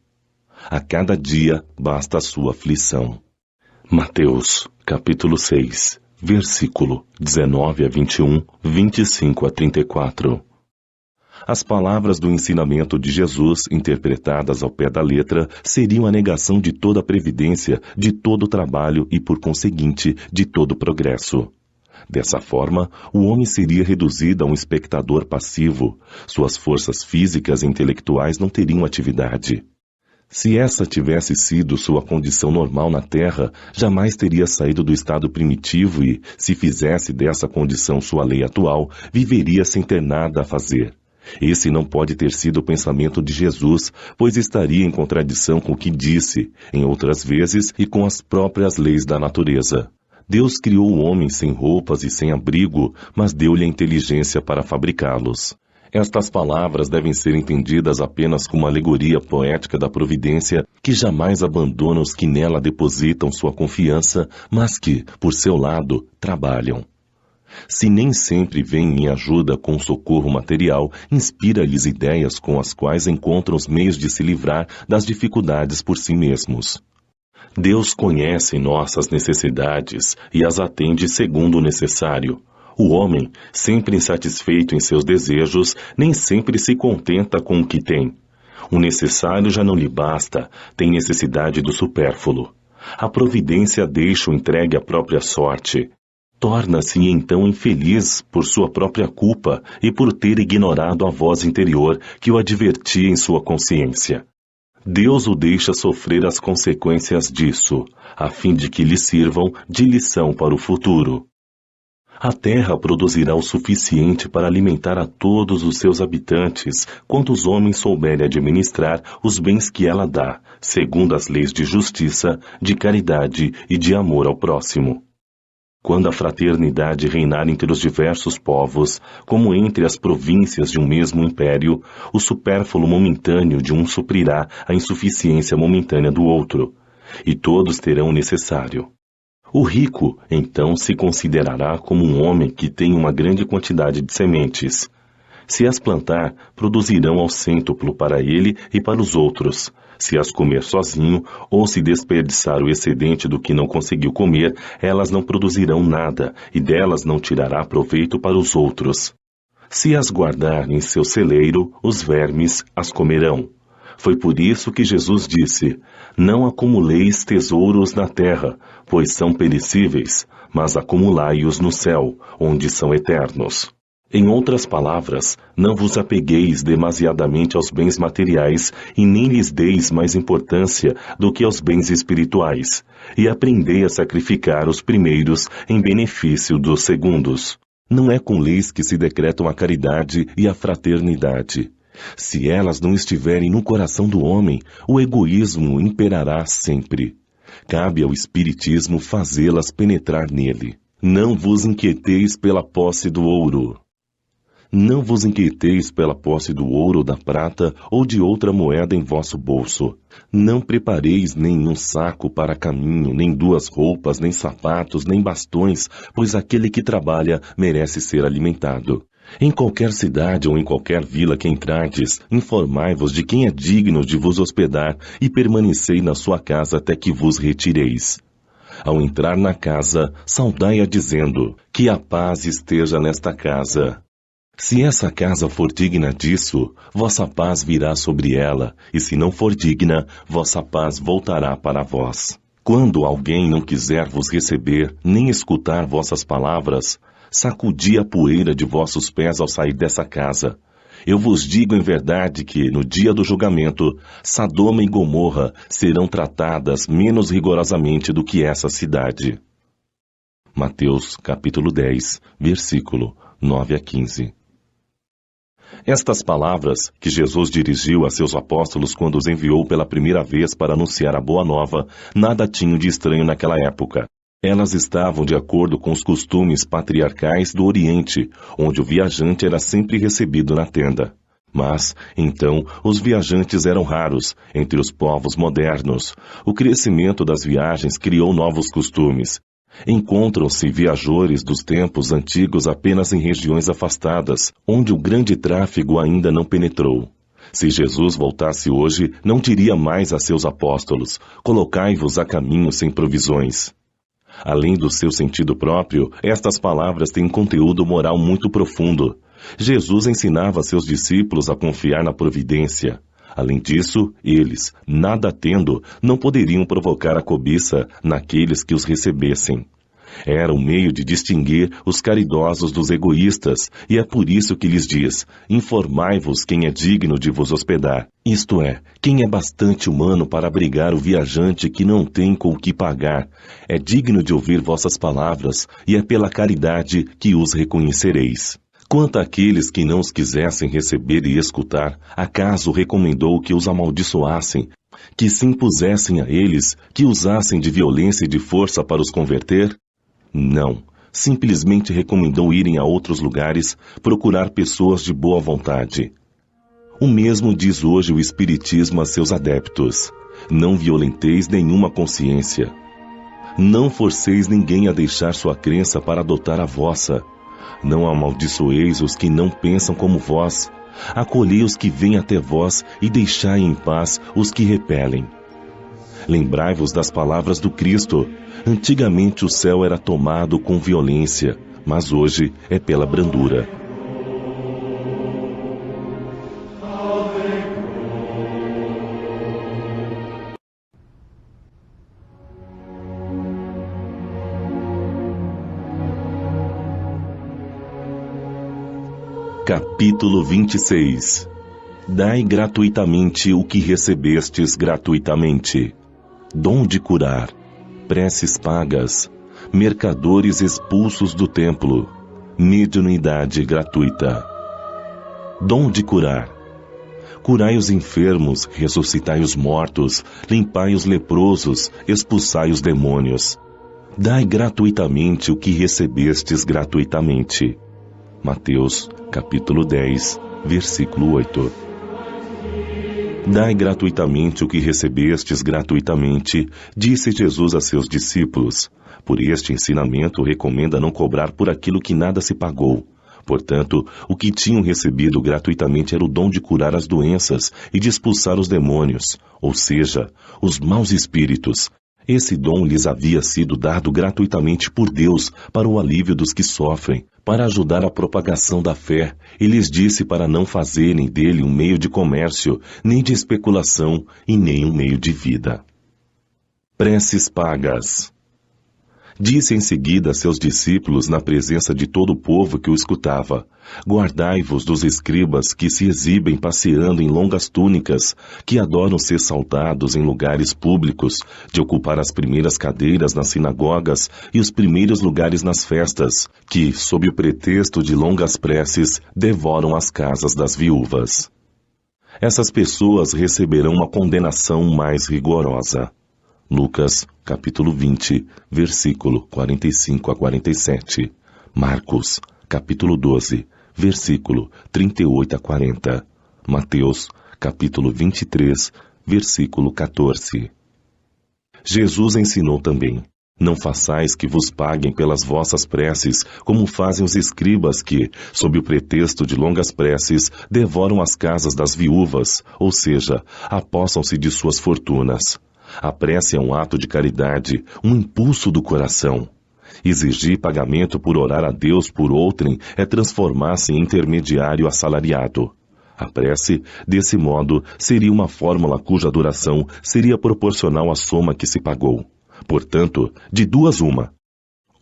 A: A cada dia basta a sua aflição. Mateus, capítulo 6, versículo 19 a 21, 25 a 34. As palavras do ensinamento de Jesus, interpretadas ao pé da letra, seriam a negação de toda a previdência, de todo o trabalho e, por conseguinte, de todo o progresso. Dessa forma, o homem seria reduzido a um espectador passivo. Suas forças físicas e intelectuais não teriam atividade. Se essa tivesse sido sua condição normal na Terra, jamais teria saído do estado primitivo e, se fizesse dessa condição sua lei atual, viveria sem ter nada a fazer. Esse não pode ter sido o pensamento de Jesus, pois estaria em contradição com o que disse, em outras vezes, e com as próprias leis da natureza. Deus criou o homem sem roupas e sem abrigo, mas deu-lhe a inteligência para fabricá-los. Estas palavras devem ser entendidas apenas como uma alegoria poética da providência que jamais abandona os que nela depositam sua confiança, mas que, por seu lado, trabalham. Se nem sempre vem em ajuda com socorro material, inspira-lhes ideias com as quais encontram os meios de se livrar das dificuldades por si mesmos. Deus conhece nossas necessidades e as atende segundo o necessário. O homem, sempre insatisfeito em seus desejos, nem sempre se contenta com o que tem. O necessário já não lhe basta, tem necessidade do supérfluo. A providência deixa-o entregue à própria sorte. Torna-se então infeliz por sua própria culpa e por ter ignorado a voz interior que o advertia em sua consciência. Deus o deixa sofrer as consequências disso, a fim de que lhe sirvam de lição para o futuro. A terra produzirá o suficiente para alimentar a todos os seus habitantes, quando os homens souberem administrar os bens que ela dá, segundo as leis de justiça, de caridade e de amor ao próximo. Quando a fraternidade reinar entre os diversos povos, como entre as províncias de um mesmo império, o supérfluo momentâneo de um suprirá a insuficiência momentânea do outro, e todos terão o necessário. O rico, então, se considerará como um homem que tem uma grande quantidade de sementes. Se as plantar, produzirão ao cêntuplo para ele e para os outros. Se as comer sozinho, ou se desperdiçar o excedente do que não conseguiu comer, elas não produzirão nada, e delas não tirará proveito para os outros. Se as guardar em seu celeiro, os vermes as comerão. Foi por isso que Jesus disse, não acumuleis tesouros na terra, pois são perecíveis, mas acumulai-os no céu, onde são eternos. Em outras palavras, não vos apegueis demasiadamente aos bens materiais e nem lhes deis mais importância do que aos bens espirituais, e aprendei a sacrificar os primeiros em benefício dos segundos. Não é com leis que se decretam a caridade e a fraternidade. Se elas não estiverem no coração do homem, o egoísmo imperará sempre. Cabe ao Espiritismo fazê-las penetrar nele. Não vos inquieteis pela posse do ouro. Não vos inquieteis pela posse do ouro ou da prata ou de outra moeda em vosso bolso. Não prepareis nem um saco para caminho, nem duas roupas, nem sapatos, nem bastões, pois aquele que trabalha merece ser alimentado. Em qualquer cidade ou em qualquer vila que entrardes, informai-vos de quem é digno de vos hospedar e permanecei na sua casa até que vos retireis. Ao entrar na casa, saudai-a dizendo, que a paz esteja nesta casa. Se essa casa for digna disso, vossa paz virá sobre ela, e se não for digna, vossa paz voltará para vós. Quando alguém não quiser vos receber, nem escutar vossas palavras, sacudi a poeira de vossos pés ao sair dessa casa. Eu vos digo em verdade que, no dia do julgamento, Sodoma e Gomorra serão tratadas menos rigorosamente do que essa cidade. Mateus, capítulo 10, versículo 9 a 15. Estas palavras, que Jesus dirigiu a seus apóstolos quando os enviou pela primeira vez para anunciar a Boa Nova, nada tinham de estranho naquela época. Elas estavam de acordo com os costumes patriarcais do Oriente, onde o viajante era sempre recebido na tenda. Mas, então, os viajantes eram raros entre os povos modernos. O crescimento das viagens criou novos costumes. Encontram-se viajores dos tempos antigos apenas em regiões afastadas, onde o grande tráfego ainda não penetrou. Se Jesus voltasse hoje, não diria mais a seus apóstolos: colocai-vos a caminho sem provisões. Além do seu sentido próprio, estas palavras têm um conteúdo moral muito profundo. Jesus ensinava seus discípulos a confiar na providência. Além disso, eles, nada tendo, não poderiam provocar a cobiça naqueles que os recebessem. Era um meio de distinguir os caridosos dos egoístas, e é por isso que lhes diz: informai-vos quem é digno de vos hospedar. Isto é, quem é bastante humano para abrigar o viajante que não tem com o que pagar, é digno de ouvir vossas palavras, e é pela caridade que os reconhecereis. Quanto àqueles que não os quisessem receber e escutar, acaso recomendou que os amaldiçoassem, que se impusessem a eles, que usassem de violência e de força para os converter? Não, simplesmente recomendou irem a outros lugares, procurar pessoas de boa vontade. O mesmo diz hoje o Espiritismo a seus adeptos: não violenteis nenhuma consciência. Não forceis ninguém a deixar sua crença para adotar a vossa. Não amaldiçoeis os que não pensam como vós. Acolhei os que vêm até vós e deixai em paz os que repelem. Lembrai-vos das palavras do Cristo. Antigamente o céu era tomado com violência, mas hoje é pela brandura. Capítulo 26. Dai gratuitamente o que recebestes gratuitamente. Dom de curar, preces pagas, mercadores expulsos do templo, mediunidade gratuita. Dom de curar. Curai os enfermos, ressuscitai os mortos, limpai os leprosos, expulsai os demônios. Dai gratuitamente o que recebestes gratuitamente. Mateus, capítulo 10, versículo 8. Dai gratuitamente o que recebestes gratuitamente, disse Jesus a seus discípulos. Por este ensinamento recomenda não cobrar por aquilo que nada se pagou. Portanto, o que tinham recebido gratuitamente era o dom de curar as doenças e de expulsar os demônios, ou seja, os maus espíritos. Esse dom lhes havia sido dado gratuitamente por Deus para o alívio dos que sofrem, para ajudar a propagação da fé, e lhes disse para não fazerem dele um meio de comércio, nem de especulação, e nem um meio de vida. Preces pagas. Disse em seguida a seus discípulos, na presença de todo o povo que o escutava: guardai-vos dos escribas que se exibem passeando em longas túnicas, que adoram ser saudados em lugares públicos, de ocupar as primeiras cadeiras nas sinagogas e os primeiros lugares nas festas, que, sob o pretexto de longas preces, devoram as casas das viúvas. Essas pessoas receberão uma condenação mais rigorosa. Lucas, capítulo 20, versículo 45 a 47. Marcos, capítulo 12, versículo 38 a 40. Mateus, capítulo 23, versículo 14. Jesus ensinou também: não façais que vos paguem pelas vossas preces, como fazem os escribas que, sob o pretexto de longas preces, devoram as casas das viúvas, ou seja, apossam-se de suas fortunas. A prece é um ato de caridade, um impulso do coração. Exigir pagamento por orar a Deus por outrem é transformar-se em intermediário assalariado. A prece, desse modo, seria uma fórmula cuja duração seria proporcional à soma que se pagou. Portanto, de duas uma.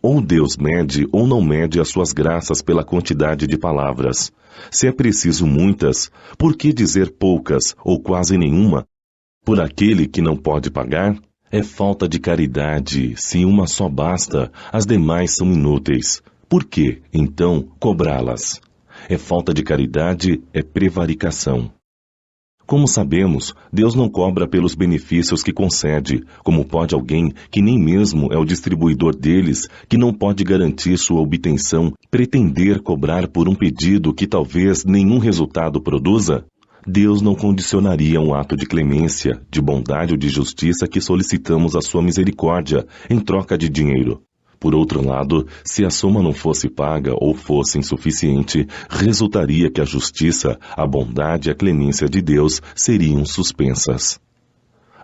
A: Ou Deus mede ou não mede as suas graças pela quantidade de palavras. Se é preciso muitas, por que dizer poucas ou quase nenhuma? Por aquele que não pode pagar? É falta de caridade. Se uma só basta, as demais são inúteis. Por que, então, cobrá-las? É falta de caridade, é prevaricação. Como sabemos, Deus não cobra pelos benefícios que concede, como pode alguém que nem mesmo é o distribuidor deles, que não pode garantir sua obtenção, pretender cobrar por um pedido que talvez nenhum resultado produza? Deus não condicionaria um ato de clemência, de bondade ou de justiça que solicitamos a sua misericórdia em troca de dinheiro. Por outro lado, se a soma não fosse paga ou fosse insuficiente, resultaria que a justiça, a bondade e a clemência de Deus seriam suspensas.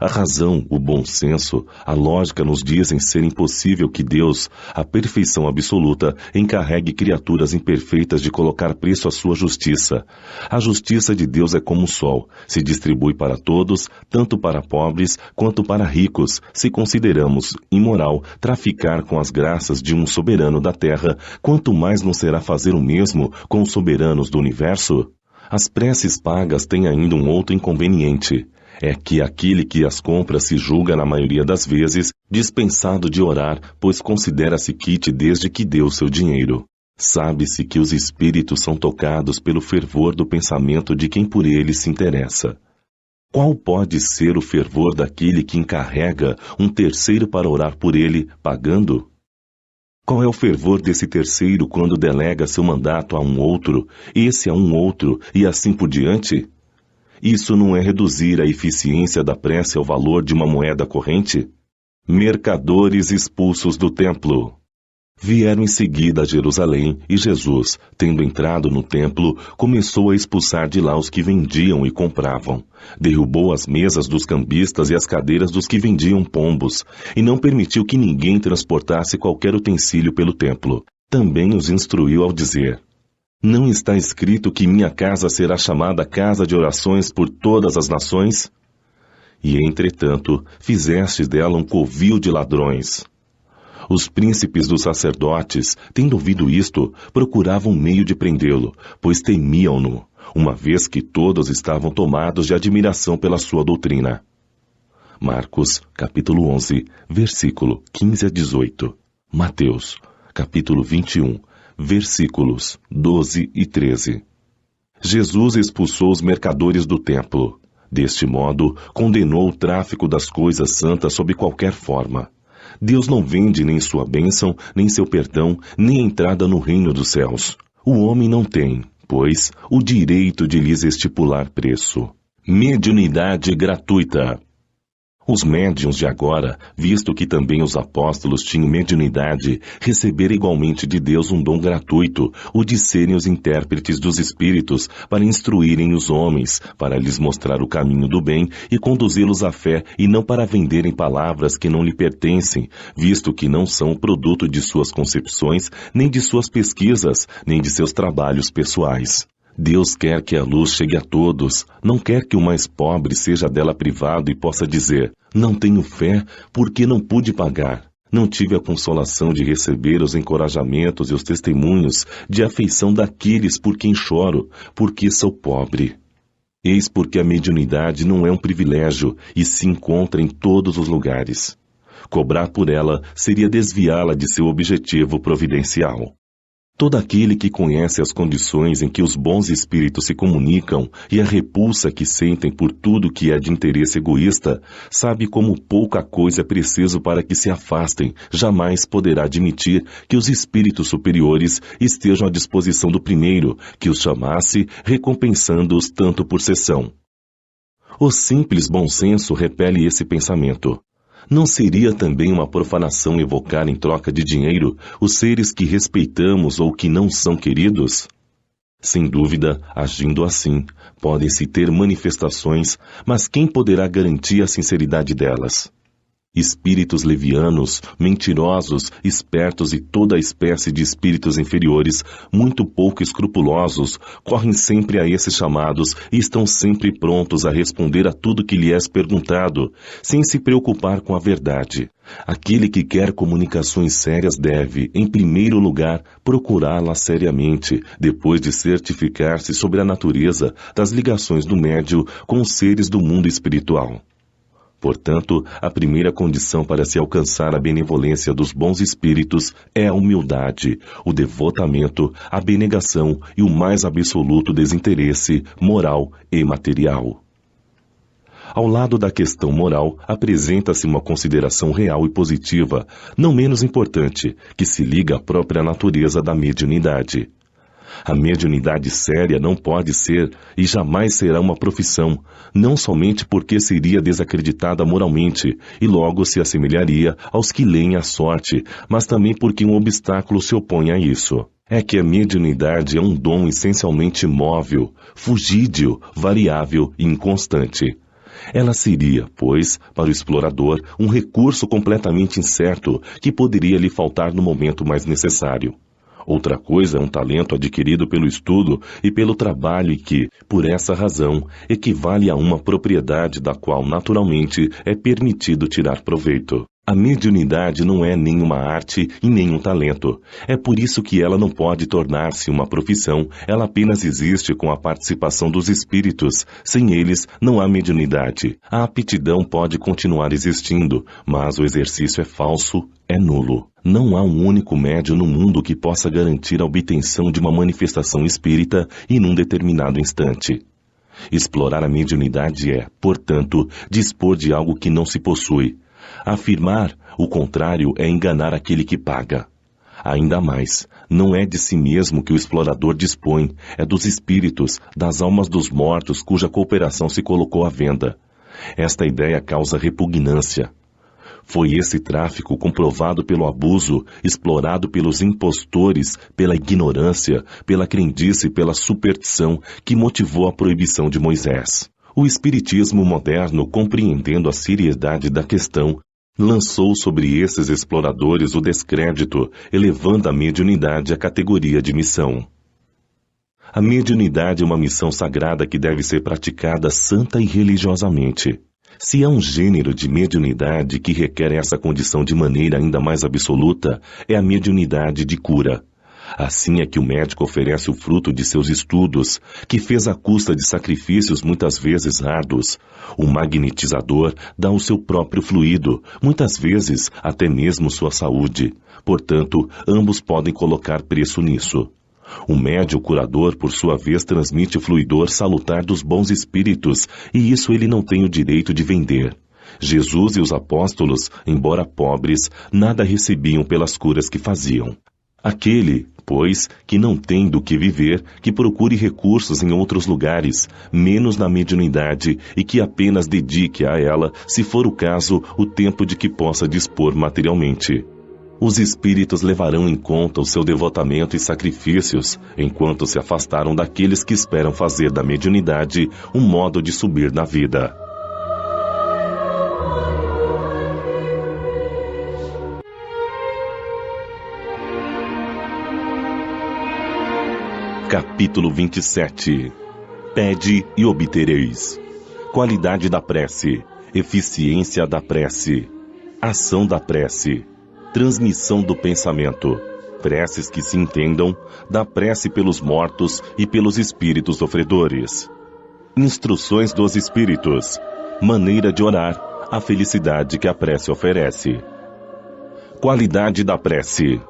A: A razão, o bom senso, a lógica nos dizem ser impossível que Deus, a perfeição absoluta, encarregue criaturas imperfeitas de colocar preço à sua justiça. A justiça de Deus é como o sol, se distribui para todos, tanto para pobres quanto para ricos, se consideramos imoral traficar com as graças de um soberano da terra, quanto mais não será fazer o mesmo com os soberanos do universo? As preces pagas têm ainda um outro inconveniente. É que aquele que as compra se julga, na maioria das vezes, dispensado de orar, pois considera-se quite desde que deu seu dinheiro. Sabe-se que os espíritos são tocados pelo fervor do pensamento de quem por eles se interessa. Qual pode ser o fervor daquele que encarrega um terceiro para orar por ele, pagando? Qual é o fervor desse terceiro quando delega seu mandato a um outro, esse a um outro e assim por diante? Isso não é reduzir a eficiência da prece ao valor de uma moeda corrente? Mercadores expulsos do templo. Vieram em seguida a Jerusalém e Jesus, tendo entrado no templo, começou a expulsar de lá os que vendiam e compravam. Derrubou as mesas dos cambistas e as cadeiras dos que vendiam pombos, e não permitiu que ninguém transportasse qualquer utensílio pelo templo. Também os instruiu ao dizer: não está escrito que minha casa será chamada casa de orações por todas as nações? E, entretanto, fizestes dela um covil de ladrões. Os príncipes dos sacerdotes, tendo ouvido isto, procuravam meio de prendê-lo, pois temiam-no, uma vez que todos estavam tomados de admiração pela sua doutrina. Marcos, capítulo 11, versículo 15 a 18. Mateus, capítulo 21, versículos 12 e 13. Jesus expulsou os mercadores do templo. Deste modo, condenou o tráfico das coisas santas sob qualquer forma. Deus não vende nem sua bênção, nem seu perdão, nem a entrada no reino dos céus. O homem não tem, pois, o direito de lhes estipular preço. Mediunidade gratuita. Os médiuns de agora, visto que também os apóstolos tinham mediunidade, receberam igualmente de Deus um dom gratuito, o de serem os intérpretes dos espíritos, para instruírem os homens, para lhes mostrar o caminho do bem e conduzi-los à fé, e não para venderem palavras que não lhe pertencem, visto que não são o produto de suas concepções, nem de suas pesquisas, nem de seus trabalhos pessoais. Deus quer que a luz chegue a todos, não quer que o mais pobre seja dela privado e possa dizer: não tenho fé porque não pude pagar. Não tive a consolação de receber os encorajamentos e os testemunhos de afeição daqueles por quem choro, porque sou pobre. Eis porque a mediunidade não é um privilégio e se encontra em todos os lugares. Cobrar por ela seria desviá-la de seu objetivo providencial. Todo aquele que conhece as condições em que os bons espíritos se comunicam e a repulsa que sentem por tudo que é de interesse egoísta, sabe como pouca coisa é preciso para que se afastem, jamais poderá admitir que os espíritos superiores estejam à disposição do primeiro, que os chamasse, recompensando-os tanto por sessão. O simples bom senso repele esse pensamento. Não seria também uma profanação evocar em troca de dinheiro os seres que respeitamos ou que não são queridos? Sem dúvida, agindo assim, podem-se ter manifestações, mas quem poderá garantir a sinceridade delas? Espíritos levianos, mentirosos, espertos e toda espécie de espíritos inferiores, muito pouco escrupulosos, correm sempre a esses chamados e estão sempre prontos a responder a tudo que lhe é perguntado, sem se preocupar com a verdade. Aquele que quer comunicações sérias deve, em primeiro lugar, procurá-las seriamente, depois de certificar-se sobre a natureza das ligações do médio com os seres do mundo espiritual. Portanto, a primeira condição para se alcançar a benevolência dos bons espíritos é a humildade, o devotamento, a abnegação e o mais absoluto desinteresse moral e material. Ao lado da questão moral, apresenta-se uma consideração real e positiva, não menos importante, que se liga à própria natureza da mediunidade. A mediunidade séria não pode ser e jamais será uma profissão, não somente porque seria desacreditada moralmente e logo se assemelharia aos que leem a sorte, mas também porque um obstáculo se opõe a isso. É que a mediunidade é um dom essencialmente móvel, fugídio, variável e inconstante. Ela seria, pois, para o explorador, um recurso completamente incerto que poderia lhe faltar no momento mais necessário. Outra coisa é um talento adquirido pelo estudo e pelo trabalho e que, por essa razão, equivale a uma propriedade da qual, naturalmente, é permitido tirar proveito. A mediunidade não é nenhuma arte e nenhum talento. É por isso que ela não pode tornar-se uma profissão, ela apenas existe com a participação dos espíritos. Sem eles, não há mediunidade. A aptidão pode continuar existindo, mas o exercício é falso, é nulo. Não há um único médium no mundo que possa garantir a obtenção de uma manifestação espírita em um determinado instante. Explorar a mediunidade é, portanto, dispor de algo que não se possui. Afirmar o contrário é enganar aquele que paga. Ainda mais, não é de si mesmo que o explorador dispõe, é dos espíritos, das almas dos mortos cuja cooperação se colocou à venda. Esta ideia causa repugnância. Foi esse tráfico comprovado pelo abuso, explorado pelos impostores, pela ignorância, pela crendice e pela superstição que motivou a proibição de Moisés. O espiritismo moderno, compreendendo a seriedade da questão, lançou sobre esses exploradores o descrédito, elevando a mediunidade à categoria de missão. A mediunidade é uma missão sagrada que deve ser praticada santa e religiosamente. Se há um gênero de mediunidade que requer essa condição de maneira ainda mais absoluta, é a mediunidade de cura. Assim é que o médico oferece o fruto de seus estudos, que fez à custa de sacrifícios muitas vezes árduos. O magnetizador dá o seu próprio fluido, muitas vezes até mesmo sua saúde. Portanto, ambos podem colocar preço nisso. O médium curador, por sua vez, transmite o fluidor salutar dos bons espíritos, e isso ele não tem o direito de vender. Jesus e os apóstolos, embora pobres, nada recebiam pelas curas que faziam. Aquele, pois, que não tem do que viver, que procure recursos em outros lugares, menos na mediunidade, e que apenas dedique a ela, se for o caso, o tempo de que possa dispor materialmente. Os espíritos levarão em conta o seu devotamento e sacrifícios, enquanto se afastaram daqueles que esperam fazer da mediunidade um modo de subir na vida. Capítulo 27. Pede e obtereis. Qualidade da prece, eficiência da prece, ação da prece, transmissão do pensamento, preces que se entendam, da prece pelos mortos e pelos espíritos sofredores. Instruções dos espíritos, maneira de orar, a felicidade que a prece oferece. Qualidade da prece.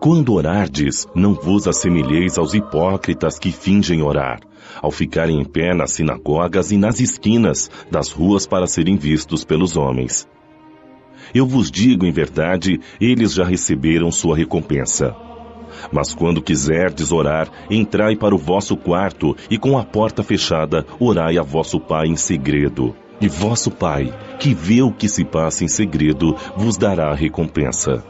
A: Quando orardes, não vos assemelheis aos hipócritas que fingem orar, ao ficarem em pé nas sinagogas e nas esquinas das ruas para serem vistos pelos homens. Eu vos digo em verdade, eles já receberam sua recompensa. Mas quando quiserdes orar, entrai para o vosso quarto e com a porta fechada, orai a vosso Pai em segredo. E vosso Pai, que vê o que se passa em segredo, vos dará a recompensa.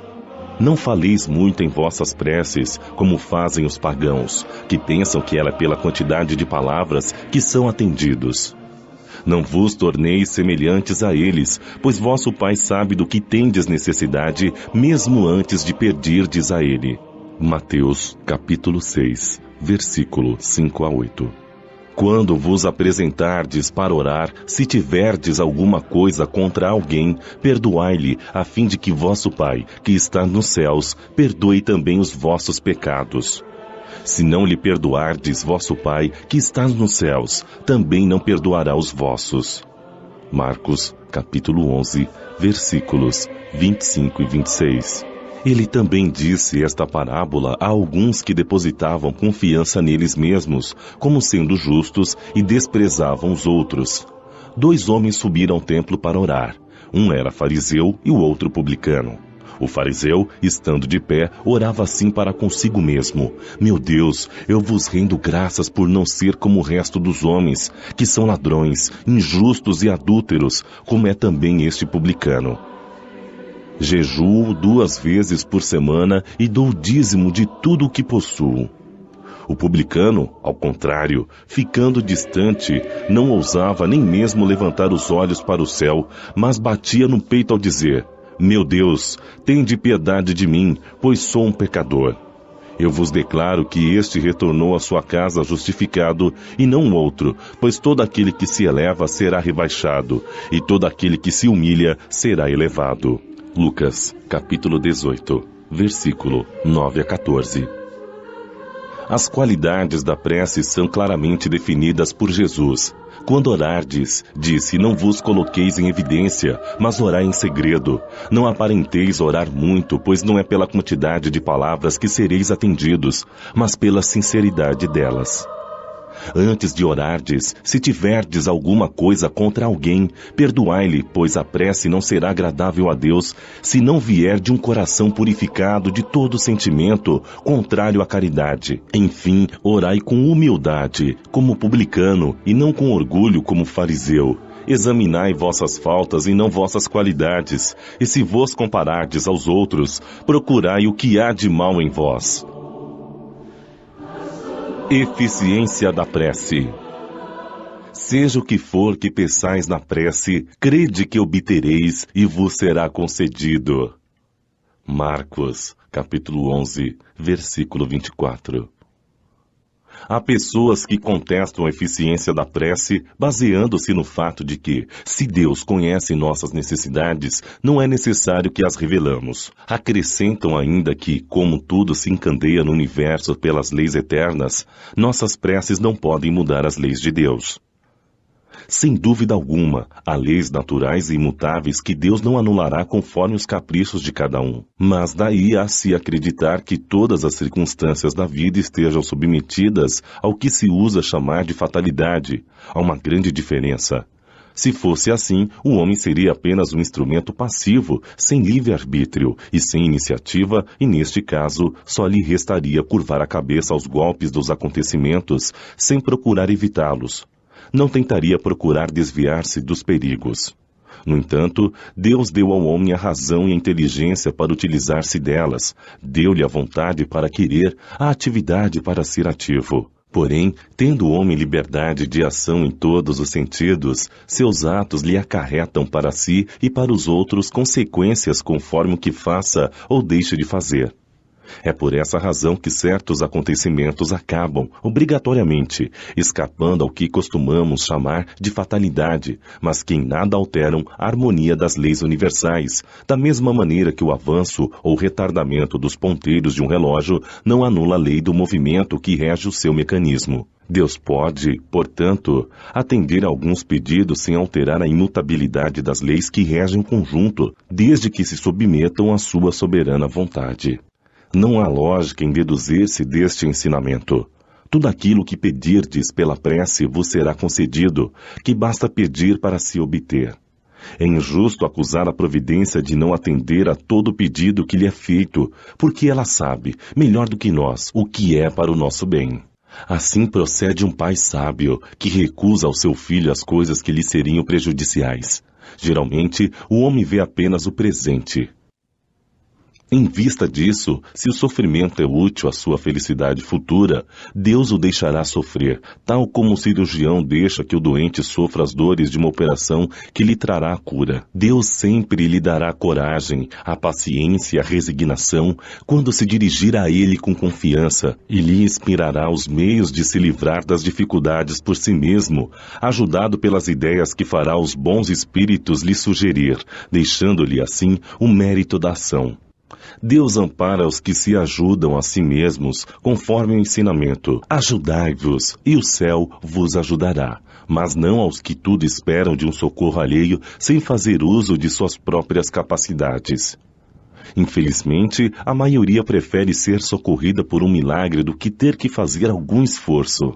A: Não faleis muito em vossas preces, como fazem os pagãos, que pensam que ela é pela quantidade de palavras que são atendidos. Não vos torneis semelhantes a eles, pois vosso Pai sabe do que tendes necessidade, mesmo antes de pedirdes a Ele. Mateus, capítulo 6, versículo 5 a 8. Quando vos apresentardes para orar, se tiverdes alguma coisa contra alguém, perdoai-lhe, a fim de que vosso Pai, que está nos céus, perdoe também os vossos pecados. Se não lhe perdoardes vosso Pai, que está nos céus, também não perdoará os vossos. Marcos, capítulo 11, versículos 25 e 26. Ele também disse esta parábola a alguns que depositavam confiança neles mesmos, como sendo justos, e desprezavam os outros. 2 homens subiram ao templo para orar. Um era fariseu e o outro publicano. O fariseu, estando de pé, orava assim para consigo mesmo: Meu Deus, eu vos rendo graças por não ser como o resto dos homens, que são ladrões, injustos e adúlteros, como é também este publicano. Jejuo 2 vezes por semana e dou o dízimo de tudo o que possuo. O publicano, ao contrário, ficando distante, não ousava nem mesmo levantar os olhos para o céu, mas batia no peito ao dizer: Meu Deus, tende piedade de mim, pois sou um pecador. Eu vos declaro que este retornou à sua casa justificado, e não outro, pois todo aquele que se eleva será rebaixado, e todo aquele que se humilha será elevado. Lucas, capítulo 18, versículo 9 a 14. As qualidades da prece são claramente definidas por Jesus. Quando orardes, disse, não vos coloqueis em evidência, mas orai em segredo. Não aparenteis orar muito, pois não é pela quantidade de palavras que sereis atendidos, mas pela sinceridade delas. Antes de orardes, se tiverdes alguma coisa contra alguém, perdoai-lhe, pois a prece não será agradável a Deus, se não vier de um coração purificado de todo sentimento, contrário à caridade. Enfim, orai com humildade, como publicano, e não com orgulho, como fariseu. Examinai vossas faltas e não vossas qualidades, e se vos comparardes aos outros, procurai o que há de mal em vós. Eficiência da prece. Seja o que for que peçais na prece, crede que obtereis e vos será concedido. Marcos, capítulo 11, versículo 24. Há pessoas que contestam a eficiência da prece baseando-se no fato de que, se Deus conhece nossas necessidades, não é necessário que as revelamos. Acrescentam ainda que, como tudo se encandeia no universo pelas leis eternas, nossas preces não podem mudar as leis de Deus. Sem dúvida alguma, há leis naturais e imutáveis que Deus não anulará conforme os caprichos de cada um. Mas daí a se acreditar que todas as circunstâncias da vida estejam submetidas ao que se usa chamar de fatalidade. Há uma grande diferença. Se fosse assim, o homem seria apenas um instrumento passivo, sem livre-arbítrio e sem iniciativa, e neste caso, só lhe restaria curvar a cabeça aos golpes dos acontecimentos, sem procurar evitá-los. Não tentaria procurar desviar-se dos perigos. No entanto, Deus deu ao homem a razão e a inteligência para utilizar-se delas, deu-lhe a vontade para querer, a atividade para ser ativo. Porém, tendo o homem liberdade de ação em todos os sentidos, seus atos lhe acarretam para si e para os outros consequências conforme o que faça ou deixe de fazer. É por essa razão que certos acontecimentos acabam, obrigatoriamente, escapando ao que costumamos chamar de fatalidade, mas que em nada alteram a harmonia das leis universais, da mesma maneira que o avanço ou retardamento dos ponteiros de um relógio não anula a lei do movimento que rege o seu mecanismo. Deus pode, portanto, atender a alguns pedidos sem alterar a imutabilidade das leis que regem o conjunto, desde que se submetam à sua soberana vontade. Não há lógica em deduzir-se deste ensinamento. Tudo aquilo que pedirdes pela prece vos será concedido, que basta pedir para se obter. É injusto acusar a providência de não atender a todo pedido que lhe é feito, porque ela sabe, melhor do que nós, o que é para o nosso bem. Assim procede um pai sábio, que recusa ao seu filho as coisas que lhe seriam prejudiciais. Geralmente, o homem vê apenas o presente. Em vista disso, se o sofrimento é útil à sua felicidade futura, Deus o deixará sofrer, tal como o cirurgião deixa que o doente sofra as dores de uma operação que lhe trará a cura. Deus sempre lhe dará a coragem, a paciência e a resignação quando se dirigir a Ele com confiança e lhe inspirará os meios de se livrar das dificuldades por si mesmo, ajudado pelas ideias que fará os bons espíritos lhe sugerir, deixando-lhe assim o mérito da ação. Deus ampara os que se ajudam a si mesmos, conforme o ensinamento. Ajudai-vos, e o céu vos ajudará, mas não aos que tudo esperam de um socorro alheio, sem fazer uso de suas próprias capacidades. Infelizmente, a maioria prefere ser socorrida por um milagre do que ter que fazer algum esforço.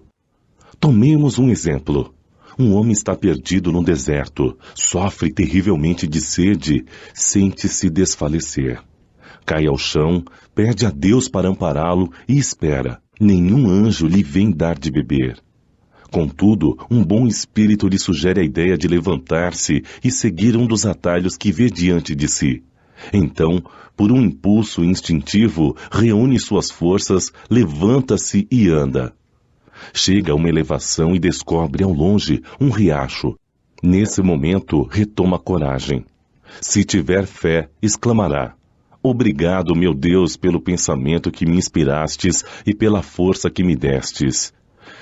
A: Tomemos um exemplo. Um homem está perdido no deserto, sofre terrivelmente de sede, sente-se desfalecer. Cai ao chão, pede a Deus para ampará-lo e espera. Nenhum anjo lhe vem dar de beber. Contudo, um bom espírito lhe sugere a ideia de levantar-se e seguir um dos atalhos que vê diante de si. Então, por um impulso instintivo, reúne suas forças, levanta-se e anda. Chega a uma elevação e descobre ao longe um riacho. Nesse momento, retoma a coragem. Se tiver fé, exclamará: Obrigado, meu Deus, pelo pensamento que me inspirastes e pela força que me destes.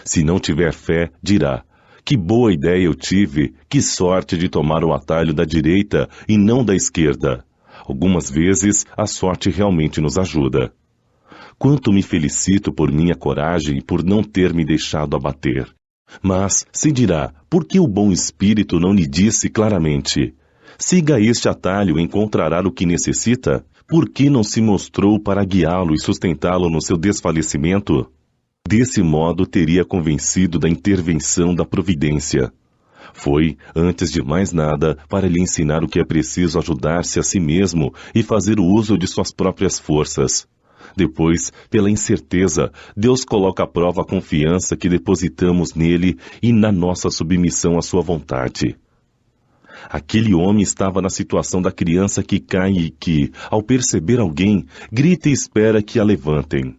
A: Se não tiver fé, dirá: que boa ideia eu tive, que sorte de tomar o atalho da direita e não da esquerda. Algumas vezes, a sorte realmente nos ajuda. Quanto me felicito por minha coragem e por não ter me deixado abater. Mas, se dirá, por que o bom espírito não lhe disse claramente: siga este atalho e encontrará o que necessita? Por que não se mostrou para guiá-lo e sustentá-lo no seu desfalecimento? Desse modo, teria convencido da intervenção da providência. Foi, antes de mais nada, para lhe ensinar o que é preciso ajudar-se a si mesmo e fazer o uso de suas próprias forças. Depois, pela incerteza, Deus coloca à prova a confiança que depositamos nele e na nossa submissão à sua vontade. Aquele homem estava na situação da criança que cai e que, ao perceber alguém, grita e espera que a levantem.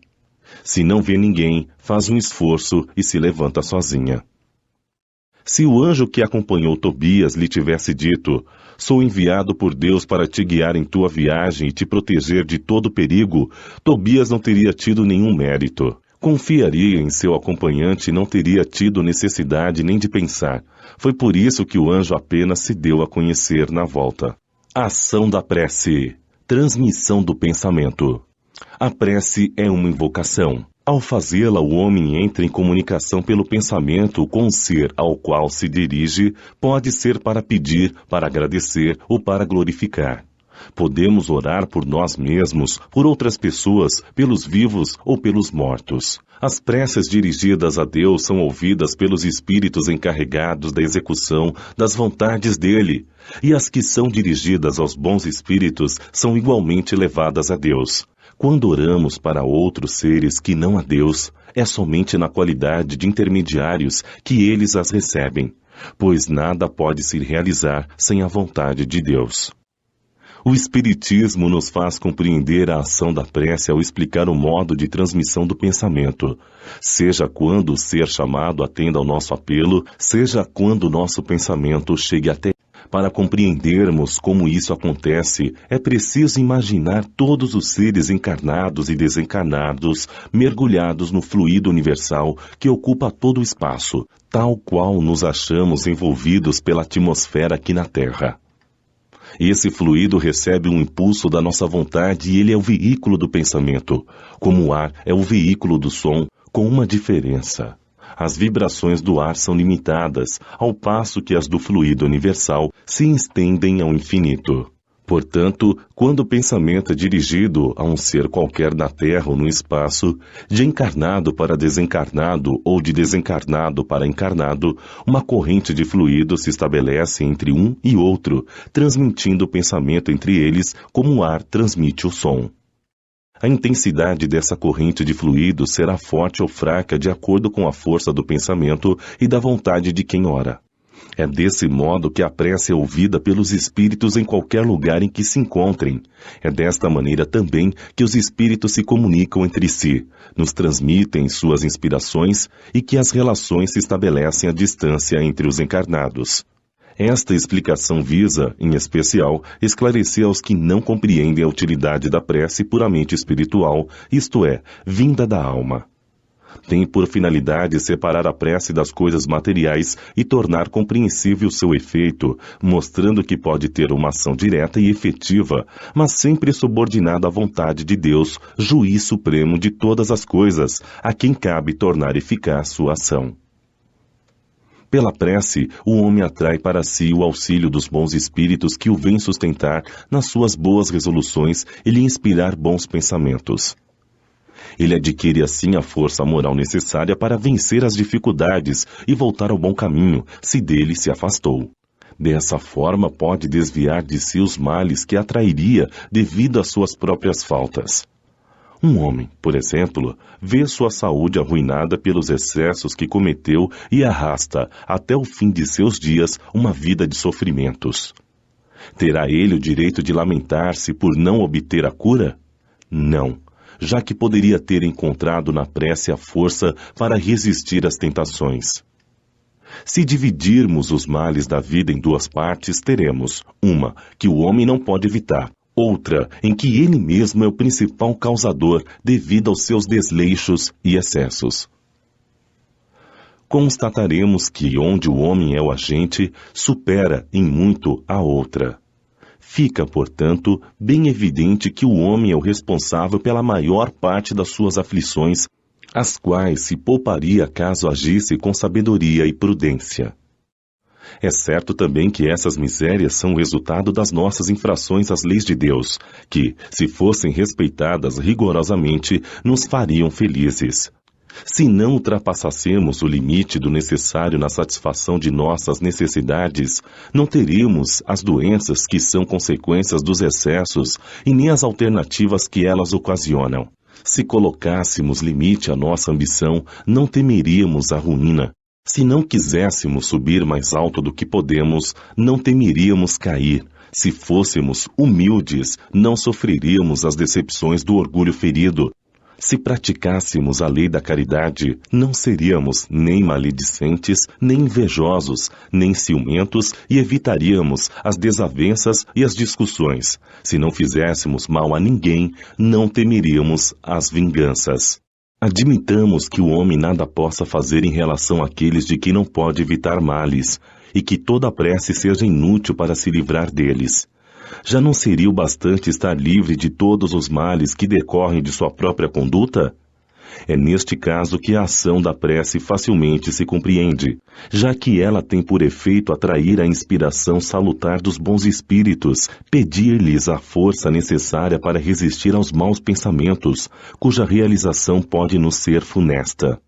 A: Se não vê ninguém, faz um esforço e se levanta sozinha. Se o anjo que acompanhou Tobias lhe tivesse dito: sou enviado por Deus para te guiar em tua viagem e te proteger de todo perigo, Tobias não teria tido nenhum mérito. Confiaria em seu acompanhante e não teria tido necessidade nem de pensar. Foi por isso que o anjo apenas se deu a conhecer na volta. Ação da prece. Transmissão do pensamento. A prece é uma invocação. Ao fazê-la, o homem entra em comunicação pelo pensamento com o ser ao qual se dirige, pode ser para pedir, para agradecer ou para glorificar. Podemos orar por nós mesmos, por outras pessoas, pelos vivos ou pelos mortos. As preces dirigidas a Deus são ouvidas pelos espíritos encarregados da execução das vontades dele, e as que são dirigidas aos bons espíritos são igualmente levadas a Deus. Quando oramos para outros seres que não a Deus, é somente na qualidade de intermediários que eles as recebem, pois nada pode se realizar sem a vontade de Deus. O Espiritismo nos faz compreender a ação da prece ao explicar o modo de transmissão do pensamento, seja quando o ser chamado atenda ao nosso apelo, seja quando o nosso pensamento chegue até. Para compreendermos como isso acontece, é preciso imaginar todos os seres encarnados e desencarnados mergulhados no fluido universal que ocupa todo o espaço, tal qual nos achamos envolvidos pela atmosfera aqui na Terra. Esse fluido recebe um impulso da nossa vontade e ele é o veículo do pensamento, como o ar é o veículo do som, com uma diferença. As vibrações do ar são limitadas, ao passo que as do fluido universal se estendem ao infinito. Portanto, quando o pensamento é dirigido a um ser qualquer na Terra ou no espaço, de encarnado para desencarnado ou de desencarnado para encarnado, uma corrente de fluido se estabelece entre um e outro, transmitindo o pensamento entre eles como o ar transmite o som. A intensidade dessa corrente de fluido será forte ou fraca de acordo com a força do pensamento e da vontade de quem ora. É desse modo que a prece é ouvida pelos espíritos em qualquer lugar em que se encontrem. É desta maneira também que os espíritos se comunicam entre si, nos transmitem suas inspirações e que as relações se estabelecem à distância entre os encarnados. Esta explicação visa, em especial, esclarecer aos que não compreendem a utilidade da prece puramente espiritual, isto é, vinda da alma. Tem por finalidade separar a prece das coisas materiais e tornar compreensível seu efeito, mostrando que pode ter uma ação direta e efetiva, mas sempre subordinada à vontade de Deus, juiz supremo de todas as coisas, a quem cabe tornar eficaz sua ação. Pela prece, o homem atrai para si o auxílio dos bons espíritos que o vêm sustentar nas suas boas resoluções e lhe inspirar bons pensamentos. Ele adquire assim a força moral necessária para vencer as dificuldades e voltar ao bom caminho, se dele se afastou. Dessa forma pode desviar de si os males que atrairia devido às suas próprias faltas. Um homem, por exemplo, vê sua saúde arruinada pelos excessos que cometeu e arrasta, até o fim de seus dias, uma vida de sofrimentos. Terá ele o direito de lamentar-se por não obter a cura? Não, já que poderia ter encontrado na prece a força para resistir às tentações. Se dividirmos os males da vida em duas partes, teremos uma que o homem não pode evitar, outra em que ele mesmo é o principal causador devido aos seus desleixos e excessos. Constataremos que onde o homem é o agente, supera em muito a outra. Fica, portanto, bem evidente que o homem é o responsável pela maior parte das suas aflições, as quais se pouparia caso agisse com sabedoria e prudência. É certo também que essas misérias são resultado das nossas infrações às leis de Deus, que, se fossem respeitadas rigorosamente, nos fariam felizes. Se não ultrapassássemos o limite do necessário na satisfação de nossas necessidades, não teríamos as doenças que são consequências dos excessos e nem as alternativas que elas ocasionam. Se colocássemos limite à nossa ambição, não temeríamos a ruína. Se não quiséssemos subir mais alto do que podemos, não temeríamos cair. Se fôssemos humildes, não sofreríamos as decepções do orgulho ferido. Se praticássemos a lei da caridade, não seríamos nem maledicentes, nem invejosos, nem ciumentos e evitaríamos as desavenças e as discussões. Se não fizéssemos mal a ninguém, não temeríamos as vinganças. Admitamos que o homem nada possa fazer em relação àqueles de que não pode evitar males, e que toda prece seja inútil para se livrar deles. Já não seria o bastante estar livre de todos os males que decorrem de sua própria conduta? É neste caso que a ação da prece facilmente se compreende, já que ela tem por efeito atrair a inspiração salutar dos bons espíritos, pedir-lhes a força necessária para resistir aos maus pensamentos, cuja realização pode nos ser funesta.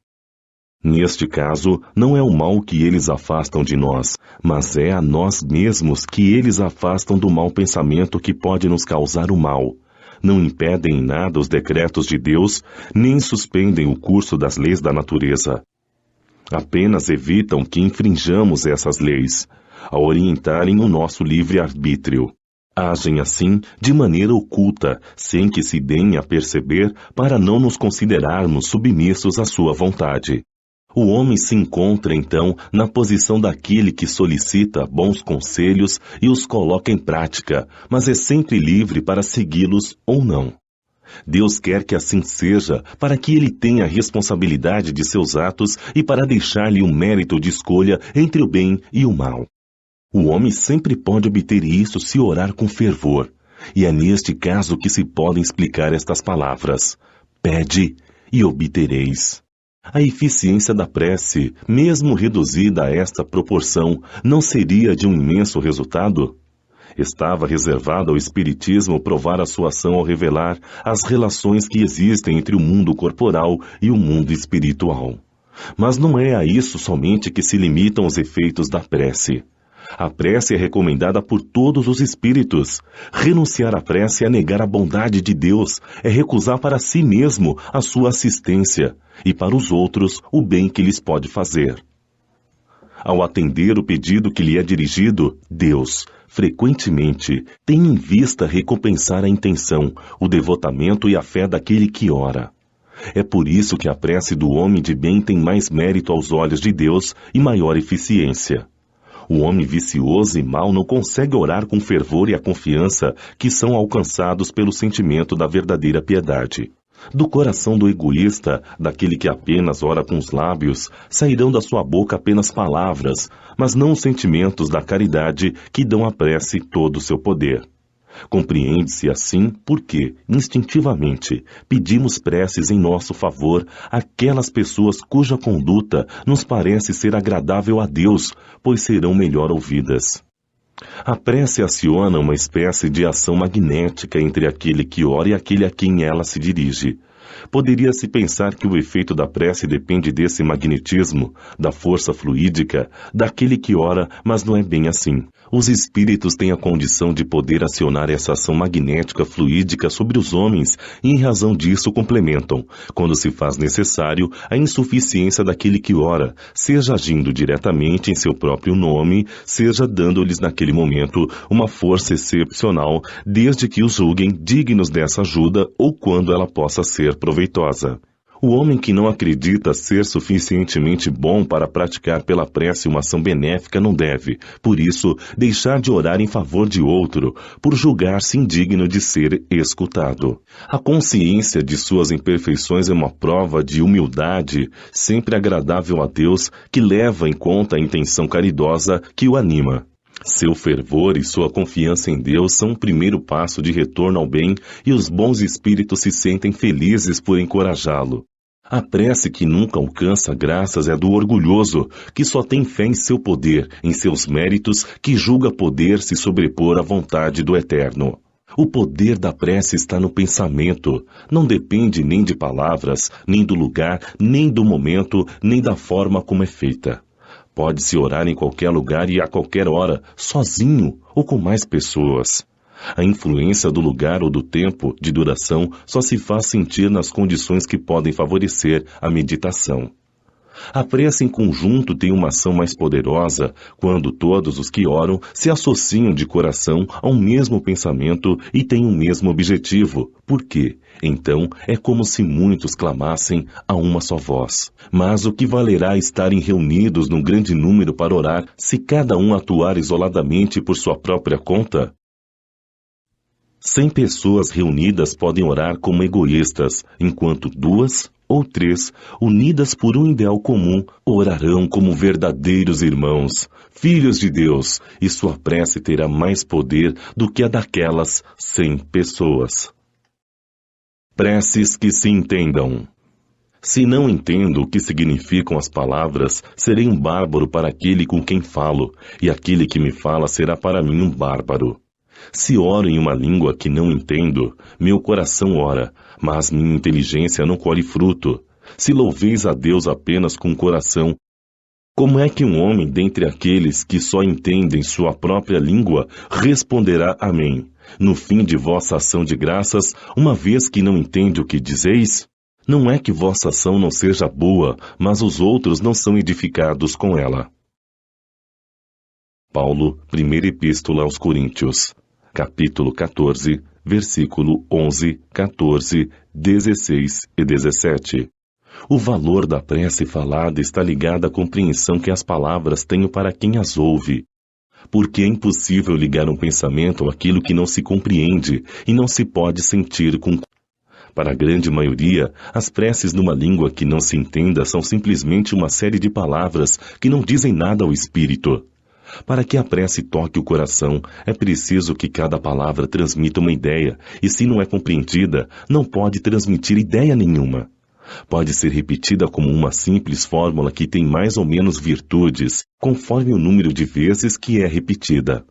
A: Neste caso, não é o mal que eles afastam de nós, mas é a nós mesmos que eles afastam do mau pensamento que pode nos causar o mal. Não impedem em nada os decretos de Deus, nem suspendem o curso das leis da natureza. Apenas evitam que infrinjamos essas leis, ao orientarem o nosso livre-arbítrio. Agem assim de maneira oculta, sem que se deem a perceber, para não nos considerarmos submissos à sua vontade. O homem se encontra, então, na posição daquele que solicita bons conselhos e os coloca em prática, mas é sempre livre para segui-los ou não. Deus quer que assim seja, para que ele tenha a responsabilidade de seus atos e para deixar-lhe o mérito de escolha entre o bem e o mal. O homem sempre pode obter isso se orar com fervor, e é neste caso que se podem explicar estas palavras: pede e obtereis. A eficiência da prece, mesmo reduzida a esta proporção, não seria de um imenso resultado? Estava reservado ao Espiritismo provar a sua ação ao revelar as relações que existem entre o mundo corporal e o mundo espiritual. Mas não é a isso somente que se limitam os efeitos da prece. A prece é recomendada por todos os espíritos. Renunciar à prece é negar a bondade de Deus, é recusar para si mesmo a sua assistência e para os outros o bem que lhes pode fazer. Ao atender o pedido que lhe é dirigido, Deus, frequentemente, tem em vista recompensar a intenção, o devotamento e a fé daquele que ora. É por isso que a prece do homem de bem tem mais mérito aos olhos de Deus e maior eficiência. O homem vicioso e mau não consegue orar com fervor e a confiança que são alcançados pelo sentimento da verdadeira piedade. Do coração do egoísta, daquele que apenas ora com os lábios, sairão da sua boca apenas palavras, mas não os sentimentos da caridade que dão à prece todo o seu poder. Compreende-se assim porque, instintivamente, pedimos preces em nosso favor àquelas pessoas cuja conduta nos parece ser agradável a Deus, pois serão melhor ouvidas. A prece aciona uma espécie de ação magnética entre aquele que ora e aquele a quem ela se dirige. Poderia-se pensar que o efeito da prece depende desse magnetismo, da força fluídica, daquele que ora, mas não é bem assim. Os espíritos têm a condição de poder acionar essa ação magnética fluídica sobre os homens e, em razão disso, complementam, quando se faz necessário, a insuficiência daquele que ora, seja agindo diretamente em seu próprio nome, seja dando-lhes naquele momento uma força excepcional, desde que os julguem dignos dessa ajuda ou quando ela possa ser proveitosa. O homem que não acredita ser suficientemente bom para praticar pela prece uma ação benéfica não deve, por isso, deixar de orar em favor de outro, por julgar-se indigno de ser escutado. A consciência de suas imperfeições é uma prova de humildade, sempre agradável a Deus, que leva em conta a intenção caridosa que o anima. Seu fervor e sua confiança em Deus são o primeiro passo de retorno ao bem e os bons espíritos se sentem felizes por encorajá-lo. A prece que nunca alcança graças é do orgulhoso, que só tem fé em seu poder, em seus méritos, que julga poder se sobrepor à vontade do Eterno. O poder da prece está no pensamento, não depende nem de palavras, nem do lugar, nem do momento, nem da forma como é feita. Pode-se orar em qualquer lugar e a qualquer hora, sozinho ou com mais pessoas. A influência do lugar ou do tempo de duração só se faz sentir nas condições que podem favorecer a meditação. A prece em conjunto tem uma ação mais poderosa quando todos os que oram se associam de coração a um mesmo pensamento e têm o mesmo objetivo. Por quê? Então, é como se muitos clamassem a uma só voz. Mas o que valerá estarem reunidos num grande número para orar, se cada um atuar isoladamente por sua própria conta? 100 pessoas reunidas podem orar como egoístas, enquanto 2 ou 3, unidas por um ideal comum, orarão como verdadeiros irmãos, filhos de Deus, e sua prece terá mais poder do que a daquelas 100 pessoas. Preces que se entendam. Se não entendo o que significam as palavras, serei um bárbaro para aquele com quem falo, e aquele que me fala será para mim um bárbaro. Se oro em uma língua que não entendo, meu coração ora, mas minha inteligência não colhe fruto. Se louveis a Deus apenas com o coração, como é que um homem dentre aqueles que só entendem sua própria língua responderá amém, no fim de vossa ação de graças, uma vez que não entende o que dizeis? Não é que vossa ação não seja boa, mas os outros não são edificados com ela. Paulo, primeira epístola aos Coríntios, capítulo 14, versículo 11, 14, 16 e 17. O valor da prece falada está ligado à compreensão que as palavras têm para quem as ouve. Porque é impossível ligar um pensamento àquilo que não se compreende e não se pode sentir com. Para a grande maioria, as preces numa língua que não se entenda são simplesmente uma série de palavras que não dizem nada ao espírito. Para que a prece toque o coração, é preciso que cada palavra transmita uma ideia, e se não é compreendida, não pode transmitir ideia nenhuma. Pode ser repetida como uma simples fórmula que tem mais ou menos virtudes, conforme o número de vezes que é repetida.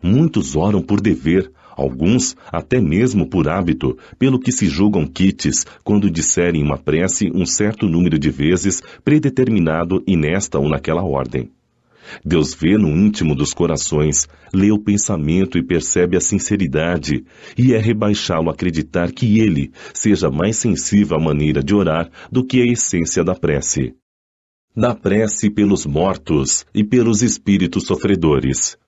A: Muitos oram por dever, alguns até mesmo por hábito, pelo que se julgam quites quando disserem uma prece um certo número de vezes predeterminado e nesta ou naquela ordem. Deus vê no íntimo dos corações, lê o pensamento e percebe a sinceridade, e é rebaixá-lo acreditar que ele seja mais sensível à maneira de orar do que à essência da prece. Da prece pelos mortos e pelos espíritos sofredores.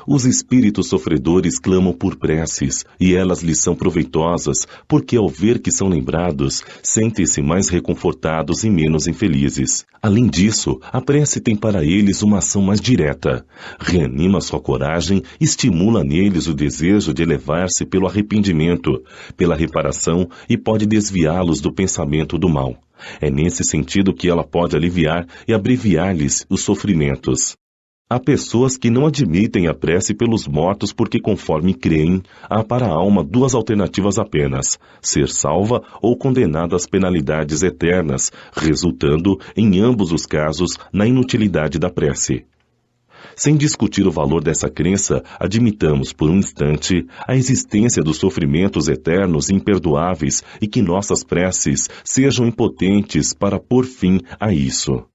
A: Os espíritos sofredores clamam por preces, e elas lhes são proveitosas, porque ao ver que são lembrados, sentem-se mais reconfortados e menos infelizes. Além disso, a prece tem para eles uma ação mais direta. Reanima sua coragem, estimula neles o desejo de elevar-se pelo arrependimento, pela reparação e pode desviá-los do pensamento do mal. É nesse sentido que ela pode aliviar e abreviar-lhes os sofrimentos. Há pessoas que não admitem a prece pelos mortos porque, conforme creem, há para a alma duas alternativas apenas: ser salva ou condenada às penalidades eternas, resultando, em ambos os casos, na inutilidade da prece. Sem discutir o valor dessa crença, admitamos por um instante a existência dos sofrimentos eternos e imperdoáveis e que nossas preces sejam impotentes para pôr fim a isso.